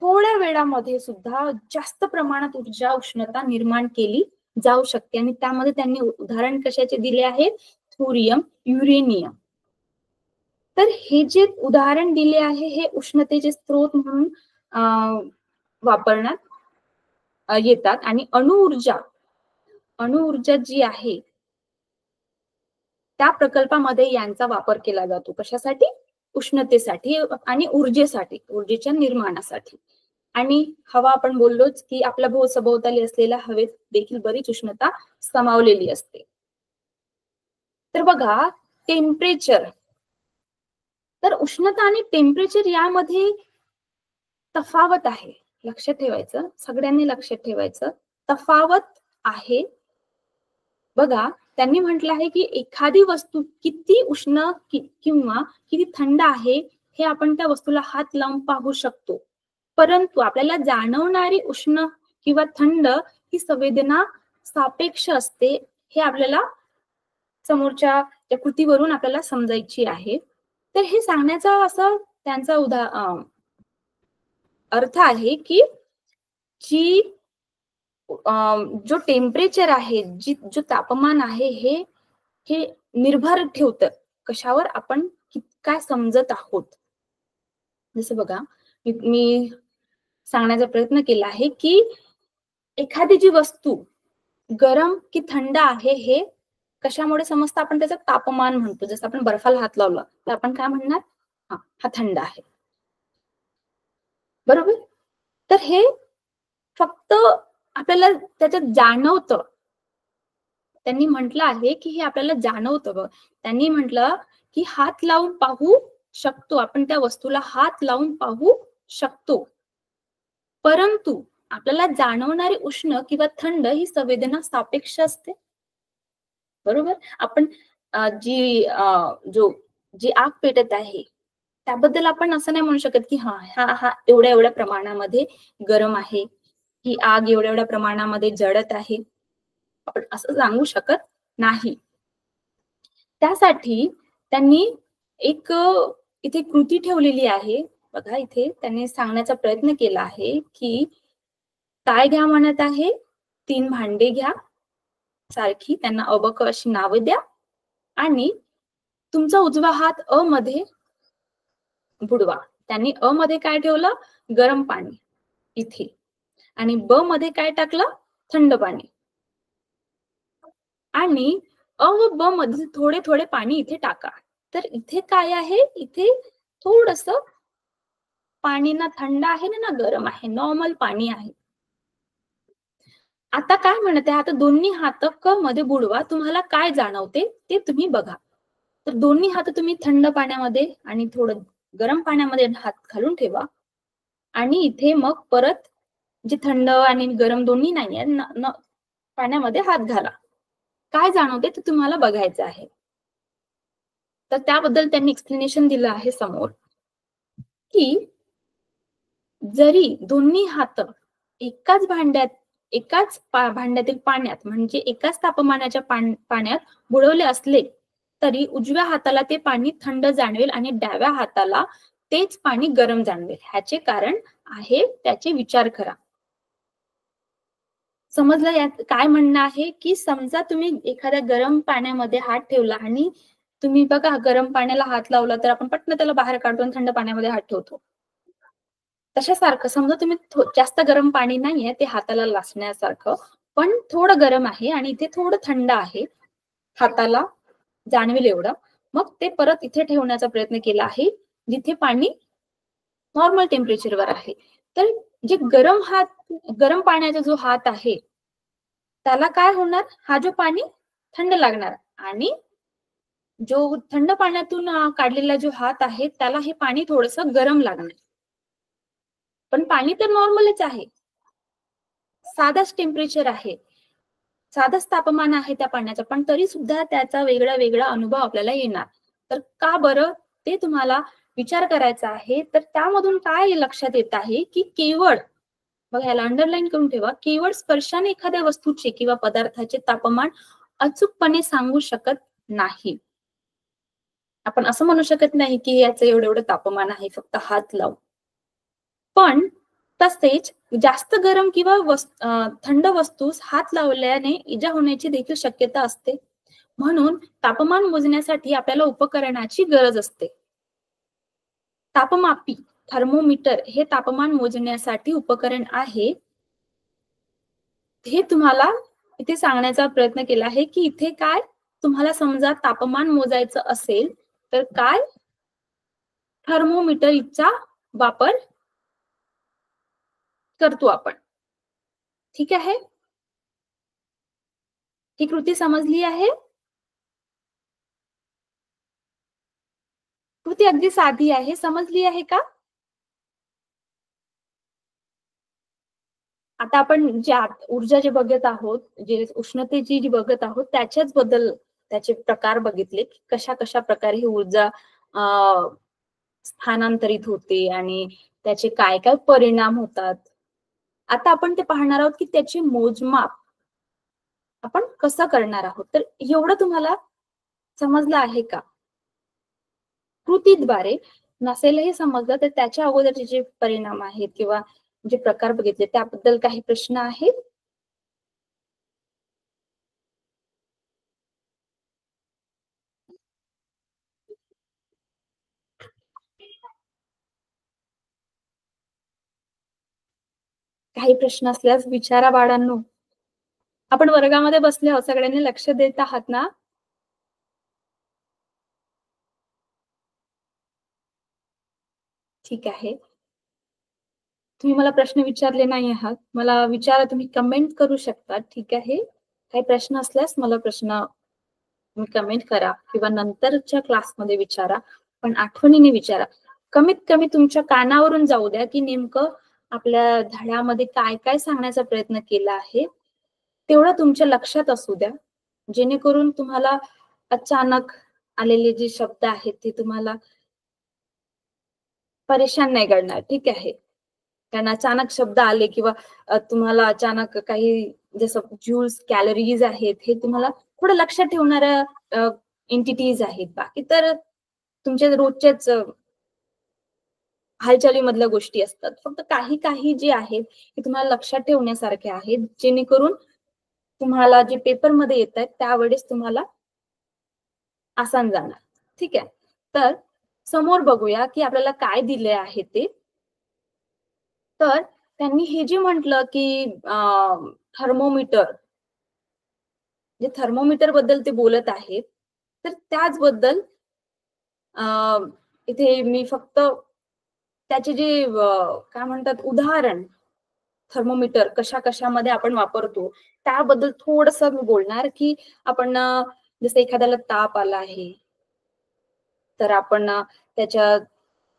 थोड्या वेळामध्ये सुद्धा जास्त प्रमाणात ऊर्जा उष्णता निर्माण केली जाऊ शकते. आणि त्यामध्ये त्यांनी उदाहरण कशाचे दिले आहे? Thorium, uranium. तर हे जे उदाहरण दिले आहे हे उष्णतेचे स्त्रोत म्हणून वापरण्यात येतात. आणि अणुऊर्जा जी आहे त्या प्रकल्पामध्ये यांचा वापर केला जातो. कशासाठी? उष्णतेसाठी आणि ऊर्जेच्या निर्माणासाठी. आणि हवा आपण बोललोच की आपल्या सभोवताली असलेल्या हवेत देखील बरीच उष्णता समावलेली असते. तर बघा, टेम्परेचर. तर उष्णता आणि टेम्परेचर यामध्ये तफावत आहे. लक्षात ठेवायचं, सगळ्यांनी लक्षात ठेवायचं, तफावत आहे. बघा, त्यांनी म्हटलं आहे की एखादी वस्तू किती उष्ण किंवा किती थंड आहे हे आपण त्या वस्तूला हात लावून पाहू शकतो. परंतु आपल्याला जाणवणारी उष्ण किंवा थंड ही संवेदना सापेक्ष असते. हे आपल्याला समोरच्या त्या कृतीवरून आपल्याला समजायची आहे. तर हे सांगण्याचा असं त्यांचा अर्थ आहे की जी जो टेम्परेचर आहे, जो तापमान आहे हे निर्भर ठेवतं कशावर? आपण काय समजत आहोत. जसं बघा, मी सांगण्याचा प्रयत्न केला आहे की एखादी जी वस्तू गरम की थंड आहे हे कशामुळे समजतं? आपण त्याचं तापमान म्हणतो. जसं आपण बर्फाला हात लावला तर आपण काय म्हणणार? हा थंड आहे, बरोबर? तर हे फक्त आपल्याला त्याच्यात जाणवतं. त्यांनी म्हटलं आहे की हे आपल्याला जाणवतं. बघ, त्यांनी म्हटलं की हात लावून पाहू शकतो, आपण त्या वस्तूला हात लावून पाहू शकतो. परंतु आपल्याला जाणवणारी उष्ण किंवा थंड ही संवेदना सापेक्ष असते, बरोबर? आपण जी आग पेटत आहे त्याबद्दल आपण असं नाही म्हणू शकत की हा एवढ्या एवढ्या प्रमाणामध्ये गरम आहे, ही आग एवढ्या एवढ्या प्रमाणामध्ये जळत आहे, आपण असं सांगू शकत नाही. त्यासाठी त्यांनी एक इथे कृती ठेवलेली आहे. बघा, इथे त्यांनी सांगण्याचा प्रयत्न केला आहे की काय घ्या म्हणत आहे? 3 भांडे घ्या सारखी, त्यांना अबक अशी नावं द्या आणि तुमचा उजवा हात अ मध्ये बुडवा. त्यांनी अ मध्ये काय ठेवलं? गरम पाणी इथे. आणि ब मध्ये काय टाकलं? थंड पाणी. आणि अ व ब मध्ये थोडे थोडे पाणी इथे टाका. तर इथे काय आहे? इथे थोडस पाणी ना थंड आहे ना गरम आहे, नॉर्मल पाणी आहे. आता काय म्हणत आहे? आता दोन्ही हात क मध्ये बुडवा. तुम्हाला काय जाणवते ते तुम्ही बघा. तर दोन्ही हात तुम्ही थंड पाण्यामध्ये आणि थोडं गरम पाण्यामध्ये हात घालून ठेवा. आणि इथे मग परत जे थंड आणि गरम दोन्ही नाहीये पाण्यामध्ये हात घाला. काय जाणवते ते तुम्हाला बघायचं आहे. तर त्याबद्दल त्यांनी एक्सप्लेनेशन दिलं आहे समोर की जरी दोन्ही हात एकाच भांड्यातील पाण्यात म्हणजे एकाच तापमानाच्या पाण्यात बुडवले असले तरी उजव्या हाताला ते पाणी थंड जाणवेल आणि डाव्या हाताला तेच पाणी गरम जाणवेल. ह्याचे कारण आहे त्याचे विचार करा. समजलं यात काय म्हणणं आहे? की समजा तुम्ही एखाद्या गरम पाण्यामध्ये हात ठेवला आणि तुम्ही बघा गरम पाण्याला हात लावला तर आपण पटकन त्याला बाहेर काढतो आणि थंड पाण्यामध्ये हात ठेवतो. तशासारखं समजा तुम्ही जास्त गरम पाणी नाहीये ते हाताला लासण्यासारखं, पण थोडं गरम आहे आणि इथे थोडं थंड आहे, हाताला जाणवेल एवढं. मग ते परत इथे ठेवण्याचा प्रयत्न केला आहे, जिथे पाणी नॉर्मल टेम्परेचरवर आहे. तर जे गरम पाण्याचा जो हात आहे, त्याला काय होणार? हा जो पाणी थंड लागणार आणि जो थंड पाण्यातून काढलेला जो हात आहे, त्याला हे पाणी थोडंसं गरम लागणार. पण पाणी तर नॉर्मलच आहे. साधंच टेम्परेचर आहे. साधंच तापमान आहे त्या पाण्याचं, पण तरी सुद्धा त्याचा वेगळा अनुभव आपल्याला येणार. तर का बरं? ते तुम्हाला विचार करायचा आहे. तर त्यामधून काय लक्षात येत आहे, की केवळ बघा याला अंडरलाईन करून ठेवा, केवळ स्पर्शाने एखाद्या वस्तूचे किंवा पदार्थाचे तापमान अचूकपणे सांगू शकत नाही. आपण असं म्हणू शकत नाही, की याचं एवढं तापमान आहे, फक्त हात लावू. पण तसेच जास्त गरम किंवा थंड वस्तूस हात लावल्याने इजा होण्याची देखील शक्यता असते. म्हणून तापमान मोजण्यासाठी आपल्याला उपकरणाची गरज असते. तापमापी थर्मोमीटर हे तापमान मोजण्यासाठी उपकरण आहे. हे तुम्हाला इथे सांगण्याचा प्रयत्न केला आहे, की इथे काय तुम्हाला समजा तापमान मोजायचं असेल तर काय थर्मोमीटरचा वापर करतो आपण. ठीक आहे? ही कृती समजली आहे? कृती अगदी साधी आहे. समजली आहे का? आता आपण जे ऊर्जा जे बघत आहोत, जे उष्णतेची जी बघत आहोत, त्याच्याच बद्दल त्याचे प्रकार बघितले, की कशा प्रकारे ही ऊर्जा स्थानांतरित होते आणि त्याचे काय परिणाम होतात. आता आपण ते पाहणार आहोत, की त्याचे मोजमाप आपण कसं करणार आहोत. तर एवढं तुम्हाला समजलं आहे का? कृतीद्वारे नसेलही समजलं तर त्याच्या अगोदरचे जे परिणाम आहेत किंवा जे प्रकार बघितले त्याबद्दल काही प्रश्न आहेत? काही प्रश्न असल्यास विचारा बाळांनो. आपण वर्गामध्ये बसले आहोत, सगळ्यांनी लक्ष देत आहात ना? ठीक आहे. तुम्ही मला प्रश्न विचारले नाही आहात. मला विचारा, तुम्ही कमेंट करू शकता. ठीक आहे. काही प्रश्न असल्यास मला प्रश्न तुम्ही कमेंट करा किंवा नंतरच्या क्लासमध्ये विचारा, पण आठवणीने विचारा. कमीत कमी तुमच्या कानावरून जाऊ द्या, की नेमकं आपल्या धड्यामध्ये काय सांगण्याचा प्रयत्न केला आहे, तेवढं तुमच्या लक्षात असू द्या. जेणेकरून तुम्हाला अचानक आलेले जे शब्द आहेत ते तुम्हाला परेशान नाही करणार. ठीक आहे. कारण अचानक शब्द आले किंवा तुम्हाला अचानक काही जसं ज्यूल्स, कॅलरीज आहेत, हे तुम्हाला थोडं लक्षात ठेवणाऱ्या एंटिटीज आहेत. बाकी तर तुमच्या रोजच्याच हालचालीमधल्या गोष्टी असतात. फक्त काही जे आहेत, ते तुम्हाला लक्षात ठेवण्यासारखे आहेत, जेणेकरून तुम्हाला जे पेपरमध्ये येतायत त्यावेळेस तुम्हाला आसान जाणार. ठीक आहे. तर समोर बघूया, की आपल्याला काय दिले आहे ते. तर त्यांनी हे जे म्हटलं, की थर्मोमीटर, जे थर्मोमीटर बद्दल ते बोलत आहेत, तर त्याचबद्दल इथे मी फक्त त्याचे जे काय म्हणतात उदाहरण, थर्मोमीटर कशामध्ये आपण वापरतो, त्याबद्दल थोडंसं मी बोलणार, की आपण जसं एखाद्याला ताप आला आहे, तर आपण त्याच्या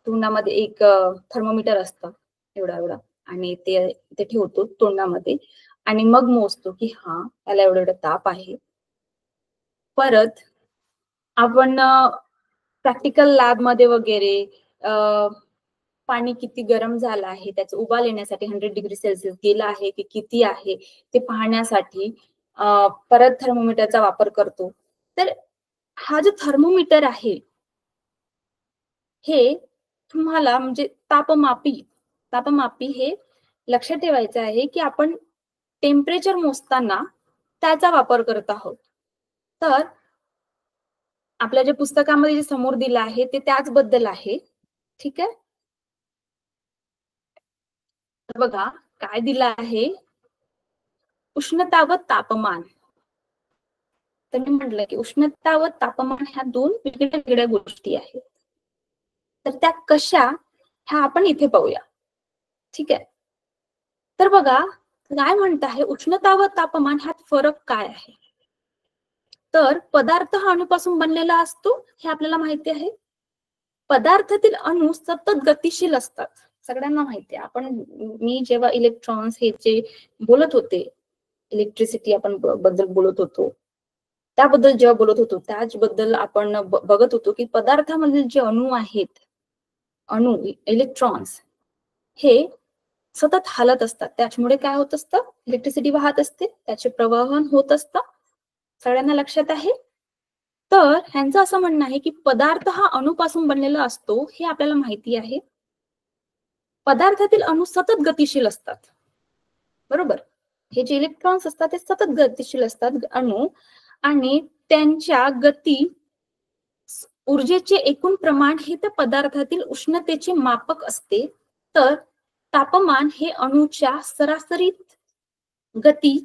तोंडामध्ये एक थर्मोमीटर असतं एवढं आणि ते ते ठेवतो तोंडामध्ये आणि मग मोजतो, की हां, त्याला एवढं ताप आहे. परत आपण प्रॅक्टिकल लॅबमध्ये वगैरे पाणी किती गरम झालं आहे, त्याचा उबाल येण्यासाठी 100 डिग्री सेल्सिअस गेला आहे की किती आहे, ते पाहण्यासाठी परत थर्मोमीटरचा वापर करतो. तर हा जो थर्मोमीटर आहे, हे तुम्हाला म्हणजे तापमापी हे लक्षात ठेवायचं आहे, की आपण टेम्परेचर मोजताना त्याचा वापर करत आहोत. तर आपल्या जे पुस्तकामध्ये जे समोर दिलं आहे, ते त्याचबद्दल आहे. ठीक आहे? तर बघा काय दिलं आहे, उष्णता व तापमान. तर मी म्हटलं की उष्णता व तापमान ह्या दोन वेगळ्या वेगळ्या गोष्टी आहेत. तर त्या कशा ह्या आपण इथे पाहूया. ठीक आहे. तर बघा काय म्हणत आहे, उष्णता व तापमान ह्यात फरक काय आहे. तर पदार्थ हा अणूपासून बनलेला असतो हे आपल्याला माहिती आहे. पदार्थातील अणू सतत गतिशील असतात, सगळ्यांना माहिती आहे. मी जेव्हा इलेक्ट्रॉन्स हे जे बोलत होते, इलेक्ट्रिसिटी आपण बद्दल बोलत होतो, त्याबद्दल जेव्हा बोलत होतो त्याचबद्दल आपण बघत होतो की पदार्थामधील जे अणू आहेत, अणू इलेक्ट्रॉन्स हे सतत हालत असतात. त्याच्यामुळे काय होत असतं, इलेक्ट्रिसिटी वाहत असते, त्याचे प्रवाहन होत असतं. सगळ्यांना लक्षात आहे. तर ह्यांचं असं म्हणणं आहे की पदार्थ हा अणूपासून बनलेला असतो हे आपल्याला माहिती आहे. पदार्थातील अणू सतत गतिशील असतात, बरोबर. हे जे इलेक्ट्रॉन्स असतात ते सतत गतिशील असतात अणू, आणि त्यांच्या गती ऊर्जेचे एकूण प्रमाण हे त्या पदार्थातील उष्णतेचे मापक असते. तर तापमान हे अणूच्या सरासरी गती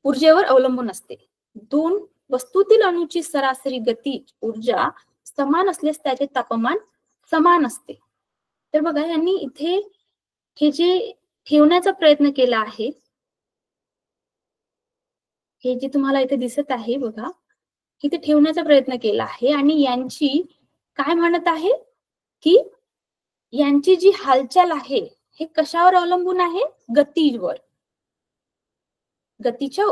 ऊर्जेवर अवलंबून असते. दोन वस्तूतील अणूची सरासरी गती ऊर्जा समान असल्यास त्याचे तापमान समान असते. तर बघा यांनी इथे हे जे ठेवण्याचा प्रयत्न केला आहे, हे जे तुम्हाला इथे दिसत आहे बघा, इथे ठेवण्याचा प्रयत्न केला आहे. आणि यांची काय म्हणत आहे की यांची जी हालचाल आहे हे कशावर अवलंबून आहे, गतीवर. गतीच्या,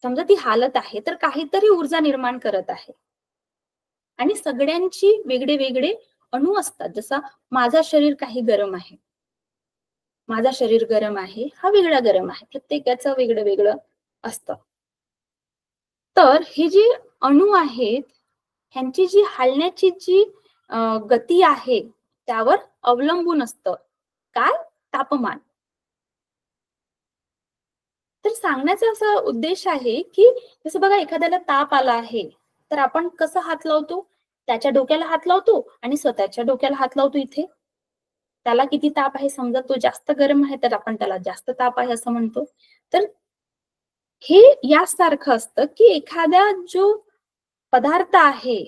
समजा ती हालत आहे तर काहीतरी ऊर्जा निर्माण करत आहे. आणि सगळ्यांची वेगळे वेगळे अणू असतात. जसा माझा शरीर काही गरम आहे, माझा शरीर गरम आहे, हा वेगळा गरम आहे, प्रत्येकाचं वेगळं वेगळं असतं. तर हे जे अणू आहेत ह्यांची जी हालण्याची जी गती आहे त्यावर अवलंबून असतं काय, तापमान. तर सांगण्याचा असा उद्देश आहे की जसं बघा एखाद्याला ताप आला आहे तर आपण कसं हात लावतो, त्याच्या डोक्याला हात लावतो आणि स्वतःच्या डोक्याला हात लावतो. इथे त्याला किती ताप आहे, समजा तो जास्त गरम आहे तर आपण त्याला जास्त ताप आहे असं म्हणतो. तर हे यासारखं असतं की एखाद्या जो पदार्थ आहे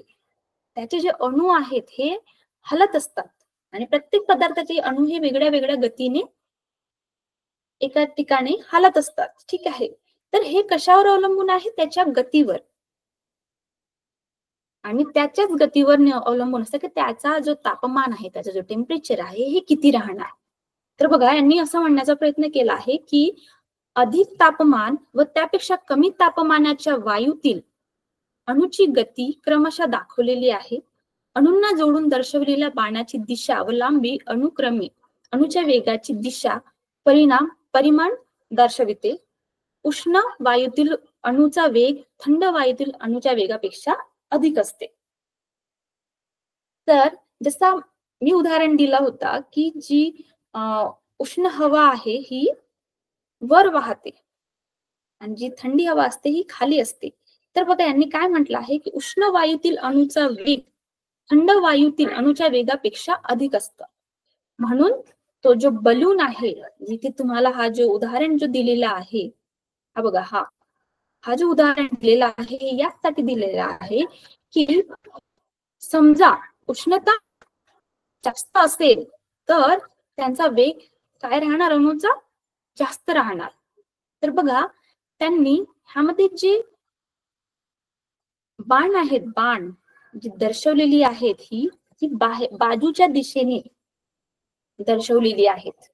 त्याचे जे अणू आहेत हे हलत असतात आणि प्रत्येक पदार्थाचे अणू हे वेगळ्या वेगळ्या गतीने एका ठिकाणी हलत असतात. ठीक आहे. तर हे कशावर अवलंबून आहे, त्याच्या गतीवर. आणि त्याच्याच गतीवर अवलंबून असतं की त्याचा जो तापमान आहे, त्याचा जो टेम्परेचर आहे हे किती राहणार. तर बघा यांनी असं म्हणण्याचा प्रयत्न केला आहे की अधिक तापमान व त्यापेक्षा कमी तापमानाच्या वायूतील अणूची गती क्रमशः दाखवलेली आहे. अणूंना जोडून दर्शवलेल्या बाणाची दिशा व लांबी अनुक्रमे अणूच्या वेगाची दिशा परिमाण दर्शविते. उष्ण वायूतील अणूचा वेग थंड वायूतील अणूच्या वेगापेक्षा अधिक असते. तर जसा मी उदाहरण दिला होता की जी उष्ण हवा आहे ही वर वाहते आणि जी थंडी हवा असते ही खाली असते. तर बघा यांनी काय म्हटलं आहे की उष्ण वायूतील अणूचा वेग थंड वायूतील अणूच्या वेगापेक्षा अधिक असतं. म्हणून तो जो बलून आहे, जिथे तुम्हाला हा जो उदाहरण जो दिलेला आहे, हा बघा हा जो उदाहरण दिलेला आहे यासाठी दिलेला आहे की समजा उष्णता जास्त असेल तर त्यांचा वेग काय राहणार, अणूचा जास्त राहणार. तर बघा त्यांनी ह्यामध्ये जे बाण आहेत, बाण जी दर्शवलेली आहेत ही बाजूच्या दिशेने दर्शवलेली आहेत.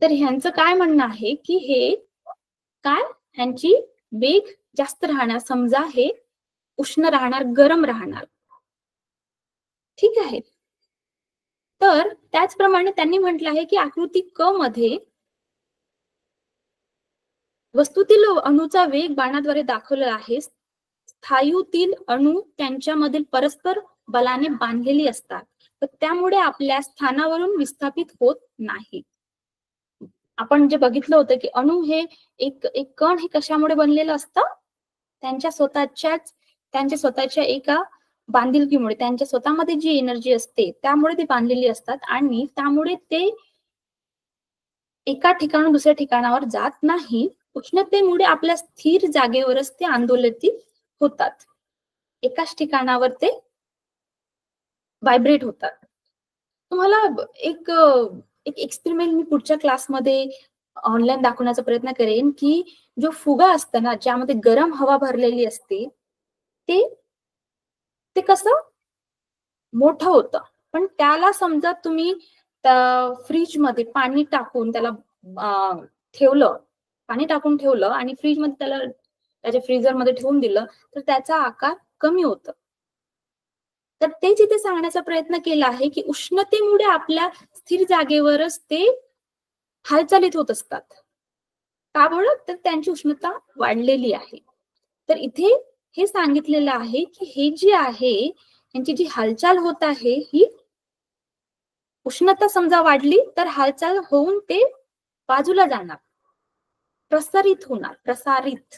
तर ह्यांचं काय म्हणणं आहे की हे काय, ह्यांची वेग जास्त राहणार. समजा हे उष्ण राहणार, गरम राहणार. ठीक आहे. तर त्याचप्रमाणे त्यांनी म्हटलं आहे की आकृती क मध्ये वस्तूतील अणूचा वेग बाणाद्वारे दाखवला आहे. स्थायूतील अणू त्यांच्यामधील परस्पर बलाने बांधलेली असतात व त्यामुळे आपल्या स्थानावरून विस्थापित होत नाही. आपण जे बघितलं होतं की अणू हे एक कण हे कशामुळे बनलेलं असतं, त्यांच्या स्वतःच्या एका बांधिलकीमुळे त्यांच्या स्वतःमध्ये जी एनर्जी असते त्यामुळे ते बांधलेली असतात आणि त्यामुळे ते एका ठिकाणाहून दुसऱ्या ठिकाणावर जात नाही. उष्णतेमुळे आपल्या स्थिर जागेवरच ते आंदोलित होतात. एकाच ठिकाणावर ते व्हायब्रेट होतात. तुम्हाला एक एक एक्सपेरिमेंट मी पुढच्या क्लासमध्ये ऑनलाईन दाखवण्याचा प्रयत्न करेन, की जो फुगा असतो ना, ज्यामध्ये गरम हवा भरलेली असते, ते ते कसं मोठं होतं. पण त्याला समजा तुम्ही फ्रिजमध्ये पाणी टाकून त्याला ठेवलं, पाणी टाकून ठेवलं आणि फ्रिजमध्ये त्याला त्याच्या फ्रीझरमध्ये ठेवून दिलं, तर त्याचा आकार कमी होतं. तर तेच इथे सांगण्याचा प्रयत्न केला आहे, की उष्णतेमुळे आपल्या स्थिर जागेवरच ते हालचालीत होत असतात. का बरं? तर त्यांची उष्णता वाढलेली आहे. तर इथे हे सांगितलेलं आहे, की हे जे आहे, यांची जी हालचाल होत आहे, ही उष्णता समजा वाढली, तर हालचाल होऊन ते बाजूला जाणार. प्रसारित होणार, प्रसारित.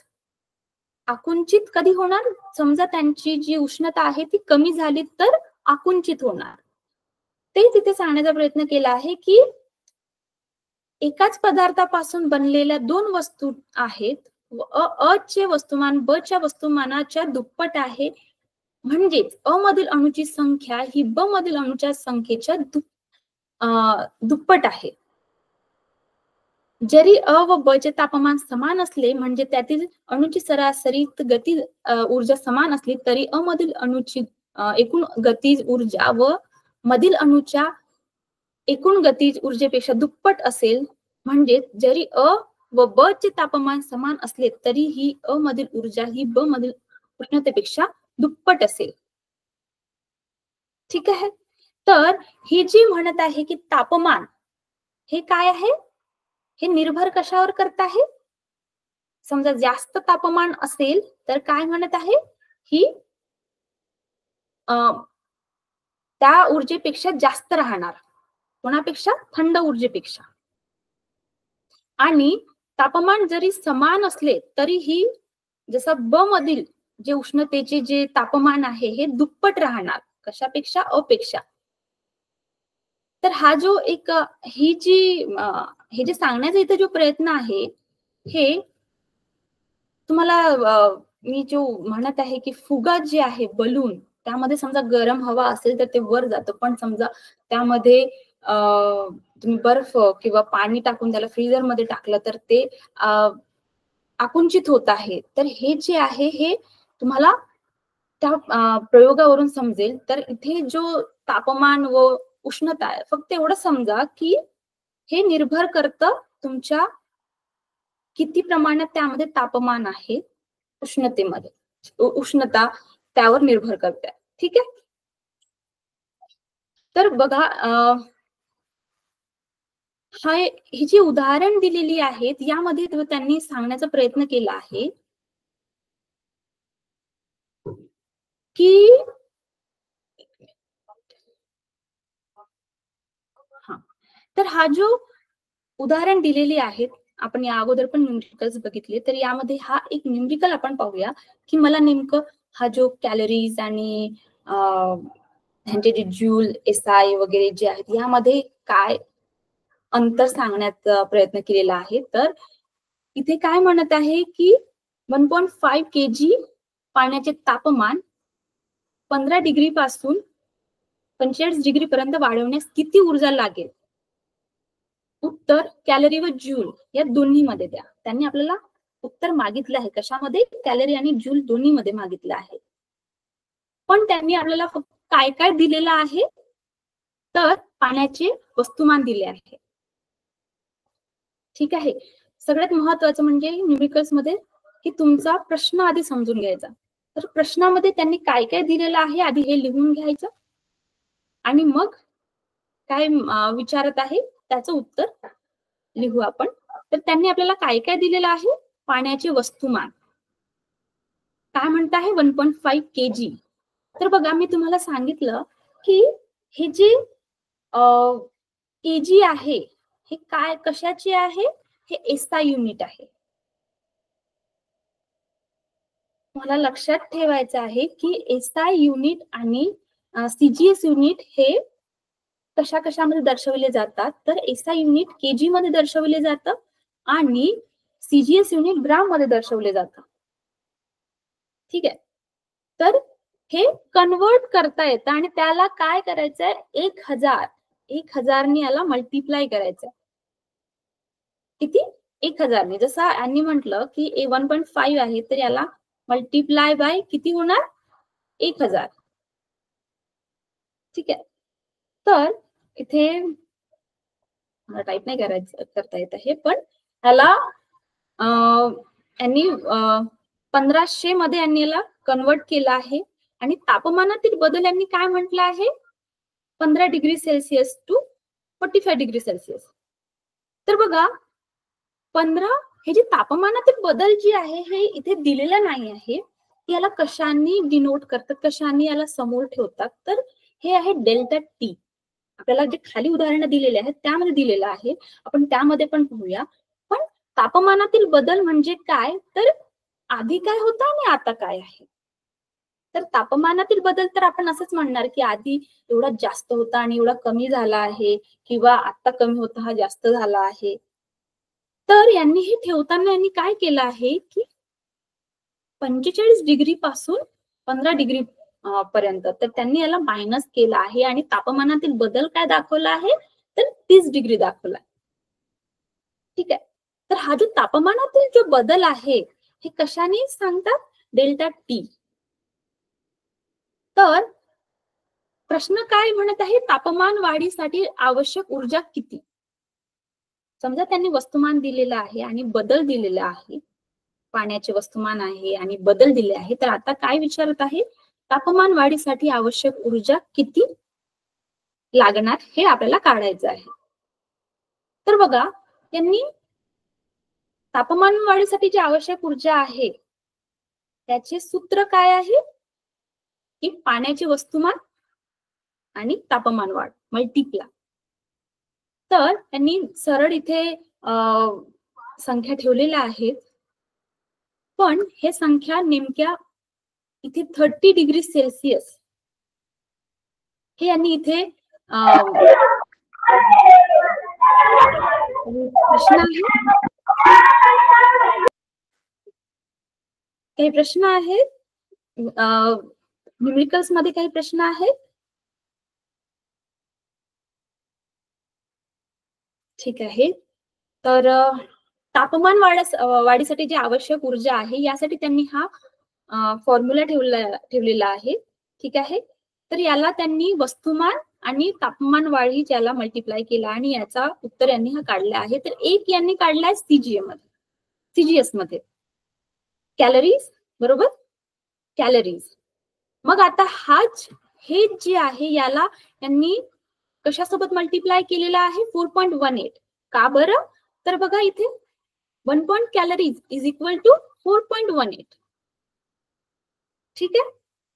आकुंचित कधी होणार? समजा त्यांची जी उष्णता आहे ती कमी झाली तर आकुंचित होणार. तेच इथे सांगण्याचा प्रयत्न केला आहे, की एकाच पदार्थापासून बनलेल्या दोन वस्तू आहेत. अ चे वस्तुमान ब च्या वस्तुमानाच्या दुप्पट आहे. म्हणजेच अ मधील अणूची संख्या ही ब मधील अणूच्या संख्येच्या दुप्पट आहे. जरी अ व ब चे तापमान समान असले, म्हणजे त्यातील अणूची सरासरी गती ऊर्जा समान असली, तरी अ मधील अणूची एकूण गतीज ऊर्जा व मधील अणूच्या एकूण गतीज ऊर्जेपेक्षा दुप्पट असेल. म्हणजे जरी अ व ब चे तापमान समान असले, तरी ही अ मधील ऊर्जा ही ब मधील उष्णतेपेक्षा दुप्पट असेल. ठीक आहे. तर ही जी म्हणत आहे की तापमान हे काय आहे? हे निर्भर कशावर करत आहे? समजा जास्त तापमान असेल तर काय म्हणत आहे? ही त्या ऊर्जेपेक्षा जास्त राहणार. कोणापेक्षा? थंड ऊर्जेपेक्षा. आणि तापमान जरी समान असले तरीही जसं ब मधील जे उष्णतेचे जे तापमान आहे हे दुप्पट राहणार. कशापेक्षा? अपेक्षा. तर हा जो एक ही जी हे जे सांगण्याचा इथे जो प्रयत्न आहे, हे तुम्हाला मी जो म्हणत आहे की फुगा जे आहे बलून, त्यामध्ये समजा गरम हवा असेल तर ते वर जातं. पण समजा त्यामध्ये तुम्ही बर्फ किंवा पाणी टाकून त्याला फ्रीझरमध्ये टाकलं तर ते आकुंचित होत आहे. तर हे जे आहे हे तुम्हाला त्या प्रयोगावरून समजेल. तर इथे जो तापमान व उष्णता आहे, फक्त एवढं समजा की हे निर्भर करतं तुमच्या किती प्रमाणात त्यामध्ये तापमान आहे उष्णतेमध्ये. उष्णता त्यावर निर्भर करते. ठीक आहे. तर बघा ही जी उदाहरण दिलेली आहेत यामध्ये त्यांनी सांगण्याचा प्रयत्न केला आहे की तर हा जो उदाहरण दिलेली आहेत, आपण या अगोदर पण न्यूमेरिकल्स बघितले, तर यामध्ये हा एक न्यूमेरिकल आपण पाहूया की मला नेमकं हा जो कॅलरीज आणि ह्यांचे जे ज्यूल, एसआय वगैरे जे आहेत यामध्ये काय अंतर सांगण्याचा प्रयत्न केलेला आहे. तर इथे काय म्हणत आहे की 1.5 kg पाण्याचे तापमान 15 डिग्री पासून 45 डिग्री पर्यंत वाढवण्यास किती ऊर्जा लागेल? उत्तर कॅलरी व ज्यूल या दोन्ही मध्ये द्या. त्यांनी आपल्याला उत्तर मागितलं आहे. कशामध्ये? कॅलरी आणि ज्यूल दोन्ही मध्ये मागितलं आहे. पण त्यांनी आपल्याला फक्त काय काय दिलेलं आहे? तर पाण्याचे वस्तुमान दिले आहे. ठीक आहे. सगळ्यात महत्वाचं म्हणजे न्यूमेरिकल्स मध्ये की तुमचा प्रश्न आधी समजून घ्यायचा. तर प्रश्नामध्ये त्यांनी काय काय दिलेलं आहे आधी हे लिहून घ्यायचं आणि मग काय विचारत आहे त्याचं उत्तर लिहू आपण. तर त्यांनी आपल्याला काय काय दिलेलं आहे? पाण्याचे वस्तुमान. काय म्हणत आहे? 1.5 kg. तर बघा मी तुम्हाला सांगितलं की हे जे केजी आहे हे काय कशाचे आहे? हे एसआय युनिट आहे. मला लक्षात ठेवायचं आहे की एसआय युनिट आणि सीजीएस युनिट हे कशा कशामध्ये दर्शवले जातात. तर एसआय युनिट केजी मध्ये दर्शवले जातं आणि सीजीएस युनिट ग्राम मध्ये दर्शवले जातं. ठीक आहे. तर हे कन्वर्ट करता येतं आणि त्याला काय करायचंय, 1000 ने याला मल्टिप्लाय करायचंय. किती? 1000 ने. जसं यांनी म्हटलं की 1.5 आहे तर याला मल्टिप्लाय बाय किती होणार? 1000. ठीक आहे. तर इथे मला टाईप नाही करता येत आहे, पण ह्याला यांनी 1500 मध्ये यांनी याला कन्वर्ट केलं आहे आणि तापमानातील बदल यांनी काय म्हटलं आहे? 15 degree Celsius to 45 degree Celsius. तर बघा 15 हे जे तापमानातील बदल जी आहे हे इथे दिलेलं नाही आहे. याला कशाने डिनोट करतात, कशाने याला समोर ठेवतात, तर हे आहे डेल्टा टी. आपल्याला जे खाली उदाहरणं दिलेले आहेत त्यामध्ये दिलेलं आहे, आपण त्यामध्ये पण पाहूया. पण तापमानातील बदल म्हणजे काय, तर आधी काय होतं आणि आता काय आहे. तर तापमानातील बदल तर आपण असंच म्हणणार की आधी एवढा जास्त होता आणि एवढा कमी झाला आहे, किंवा आता कमी होता हा जास्त झाला आहे. तर यांनी हे ठेवताना यांनी काय केलं आहे की 45 डिग्री पासून 15 डिग्री पर्यंत, तर त्यांनी याला मायनस केलं आहे आणि तापमानातील बदल काय दाखवला आहे, तर 30 डिग्री दाखवला. ठीक आहे. तर हा जो तापमानातील जो बदल आहे हे कशाने सांगतात? Delta T. तर प्रश्न काय म्हणत आहे? तापमान वाढीसाठी आवश्यक ऊर्जा किती? समजा त्यांनी वस्तुमान दिलेलं आहे आणि बदल दिलेला आहे, पाण्याचे वस्तुमान आहे आणि बदल दिले आहे. तर आता काय विचारत आहे? तापमान वाढीसाठी आवश्यक ऊर्जा किती लागणार हे आपल्याला काढायचं आहे. तर बघा त्यांनी तापमान वाढीसाठी जी आवश्यक ऊर्जा आहे त्याचे सूत्र काय आहे की पाण्याचे वस्तुमान आणि तापमान वाढ मल्टिप्लाय. तर त्यांनी सरळ इथे संख्या ठेवलेल्या आहेत, पण हे संख्या नेमक्या इथे 30 डिग्री सेल्सिअस हे यांनी इथे प्रश्न आहे, काही प्रश्न आहेत न्यूमेरिकल्स मध्ये, काही प्रश्न आहेत? ठीक आहे. तर तापमान वाढीसाठी जी आवश्यक ऊर्जा आहे यासाठी त्यांनी हा फॉर्म्युला ठेवलेला आहे. ठीक आहे. तर याला त्यांनी वस्तुमान आणि तापमान वाढी ज्याला मल्टिप्लाय केला आणि याचा उत्तर यांनी हा काढला आहे. तर एक यांनी काढलाय सीजीएस मध्ये कॅलरीज, बरोबर, कॅलरीज. मग आता हे जे आहे याला यांनी कशासोबत मल्टिप्लाय केलेला आहे? 4.18. का बरं? तर बघा इथे 1 point calories is equal to 4.18. ठीक आहे.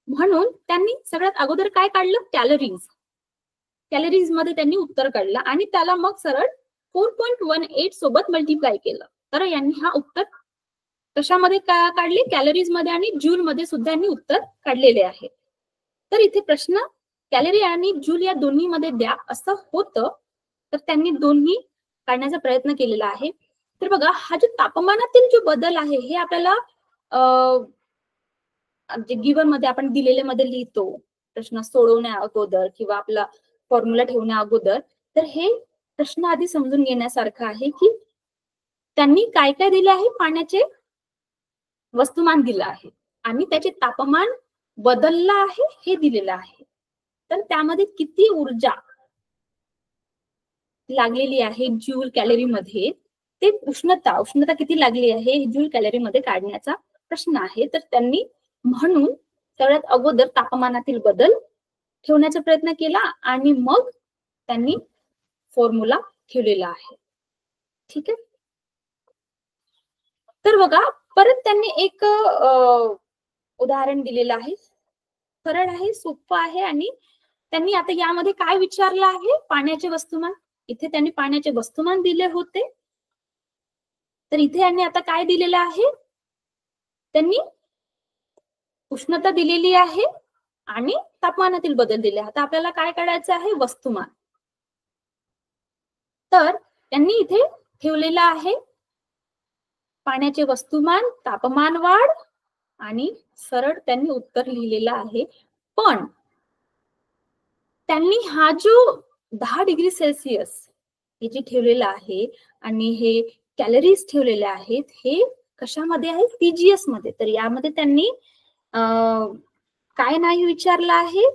म्हणून त्यांनी सगळ्यात अगोदर काय काढलं? कॅलरीज मध्ये त्यांनी उत्तर काढलं आणि त्याला मग सरळ 4.18 सोबत मल्टिप्लाय केलं. तर यांनी हा उत्तर कशामध्ये काढले? कॅलरीज मध्ये आणि जूल मध्ये सुद्धा यांनी उत्तर काढलेले आहे. तर इथे प्रश्न कॅलरी आणि जूल या दोन्ही मध्ये द्या असं होतं, तर त्यांनी दोन्ही काढण्याचा प्रयत्न केलेला आहे. तर बघा हा जो तापमानातील जो बदल आहे हे आपल्याला जे गिवन मध्ये आपण दिलेले मध्ये लिहितो प्रश्न सोडवण्या अगोदर किंवा आपला फॉर्म्युला ठेवण्या अगोदर, तर हे प्रश्न आधी समजून घेण्यासारखं आहे की त्यांनी काय काय दिले आहे? पाण्याचे वस्तुमान दिलं आहे आणि त्याचे तापमान बदललं आहे हे दिलेलं आहे. तर त्यामध्ये किती ऊर्जा लागलेली आहे जूल कॅलरी मध्ये, ते उष्णता किती लागली आहे हे जूल कॅलरी मध्ये काढण्याचा प्रश्न आहे. तर त्यांनी म्हणून सगळ्यात अगोदर तापमानातील बदल ठेवण्याचा प्रयत्न केला आणि मग त्यांनी फॉर्म्युला ठेवलेला आहे. ठीक आहे. तर बघा परत त्यांनी एक उदाहरण दिलेलं आहे, सरळ आहे, सोपं आहे आणि त्यांनी आता यामध्ये काय विचारलं आहे? पाण्याचे वस्तुमान. इथे त्यांनी पाण्याचे वस्तुमान दिले होते, तर इथे यांनी आता काय दिलेलं आहे? त्यांनी उष्णता दिलेली आहे आणि तापमानातील बदल दिले. आता आपल्याला काय काढायचं आहे? वस्तुमान. तर त्यांनी इथे ठेवलेलं आहे पाण्याचे वस्तुमान, तापमान वाढ आणि सरळ त्यांनी उत्तर लिहिलेलं आहे. पण त्यांनी हा जो 10 डिग्री सेल्सिअस हे जे ठेवलेलं आहे आणि हे कॅलरीज ठेवलेले आहेत, हे कशामध्ये आहे? सीजीएस मध्ये. तर यामध्ये त्यांनी काय नाही विचारलं आहे?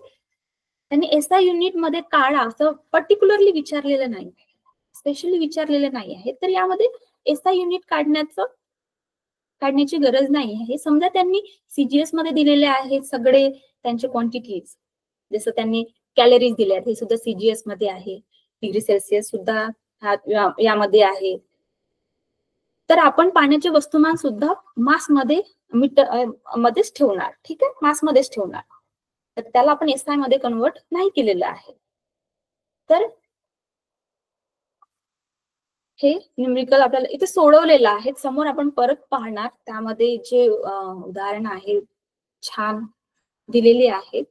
त्यांनी एसआय युनिट मध्ये काढा असं पर्टिक्युलरली विचारलेलं नाही, स्पेशली विचारलेलं नाही आहे. तर यामध्ये एसआय युनिट काढण्याची गरज नाही आहे. समजा त्यांनी सीजीएस मध्ये दिलेले आहेत सगळे त्यांचे क्वांटिटीज, जसं त्यांनी कॅलरीज दिल्या हे सुद्धा सीजीएस मध्ये आहे, डिग्री सेल्सिअस सुद्धा यामध्ये आहे. तर आपण पाण्याचे वस्तुमान सुद्धा मास मध्ये मध्येच ठेवणार. ठीक आहे, मास मध्येच ठेवणार. तर त्याला आपण एसआय मध्ये कन्वर्ट नाही केलेलं आहे. तर हे न्यूमेरिकल आपल्याला इथे सोडवलेलं आहे. समोर आपण परत पाहणार, त्यामध्ये जे उदाहरण आहे छान दिलेली आहेत.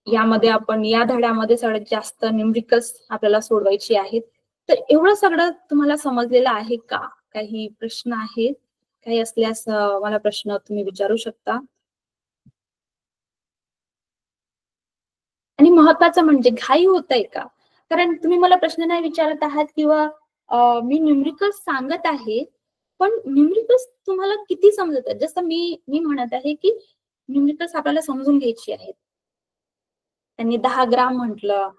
यामध्ये आपण या धड्यामध्ये सगळ्यात जास्त न्यूमेरिकल्स आपल्याला सोडवायची आहेत. तर एवढं सगळं तुम्हाला समजलेलं आहे का? काही प्रश्न आहेत? काही असल्यास मला प्रश्न तुम्ही विचारू शकता. आणि महत्वाचं म्हणजे घाई होतंय का? कारण तुम्ही मला प्रश्न नाही विचारत आहात किंवा मी न्यूमेरिकल्स सांगत आहे, पण न्यूमेरिकल्स तुम्हाला किती समजत आहेत? जसं मी म्हणत आहे की न्यूमेरिकल्स आपल्याला समजून घ्यायची आहेत. त्यांनी 10 ग्राम म्हटलं,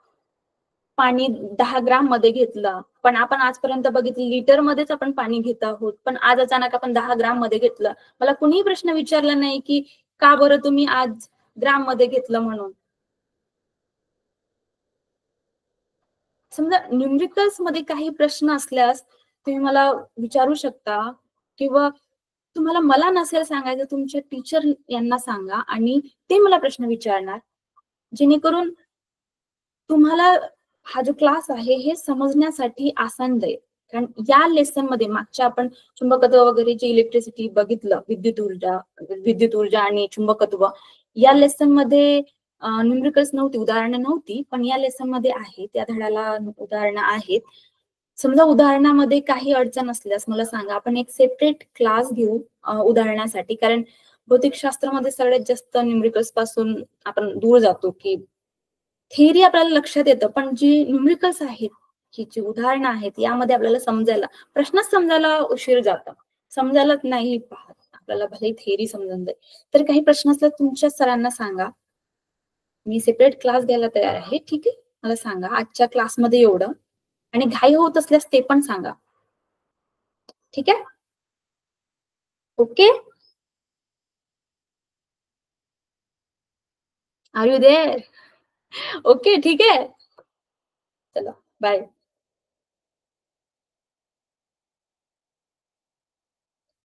पाणी 10 ग्राम मध्ये घेतलं, पण आपण आजपर्यंत बघितलं लिटर मध्येच आपण पाणी घेत आहोत, पण आज अचानक आपण 10 ग्राम मध्ये घेतलं. मला कुणीही प्रश्न विचारला नाही की का बरं तुम्ही आज ग्राम मध्ये घेतलं म्हणून. समजा न्यूमेरिकल्स मध्ये काही प्रश्न असल्यास तुम्ही मला विचारू शकता, किंवा तुम्हाला मला नसेल सांगायचं तुमच्या टीचर यांना सांगा आणि ते मला प्रश्न विचारणार, जेणेकरून तुम्हाला हा जो क्लास आहे हे समजण्यासाठी आसान जाईल. कारण या लेसन मध्ये मागच्या आपण चुंबकत्व वगैरे जे इलेक्ट्रिसिटी बघितलं, विद्युत ऊर्जा आणि चुंबकत्व, या लेसन मध्ये न्यूमेरिकल्स नव्हती, उदाहरणं नव्हती, पण या लेसन मध्ये आहे, त्या धड्याला उदाहरणं आहेत. समजा उदाहरणामध्ये काही अडचण असल्यास मला सांगा, आपण एक सेपरेट क्लास घेऊ उदाहरणासाठी. कारण भौतिकशास्त्रामध्ये सगळ्यात जास्त न्यूमेरिकल्स पासून आपण दूर जातो, की थिअरी आपल्याला लक्षात येतं, पण जी न्यूमेरिकल्स आहेत, ही जी उदाहरणं आहेत, यामध्ये आपल्याला समजायला, प्रश्नच समजायला उशीर जातं, समजायलाच नाही पाहत आपल्याला, भले थिअरी समजून जाईल. तर काही प्रश्न असल्यास तुमच्या सरांना सांगा, मी सेपरेट क्लास घ्यायला तयार आहे. ठीक आहे, मला सांगा आजच्या क्लासमध्ये एवढं, आणि घाई होत असल्यास ते पण सांगा. ठीक आहे, okay, are you there? Okay, ठीक आहे, चला बाय.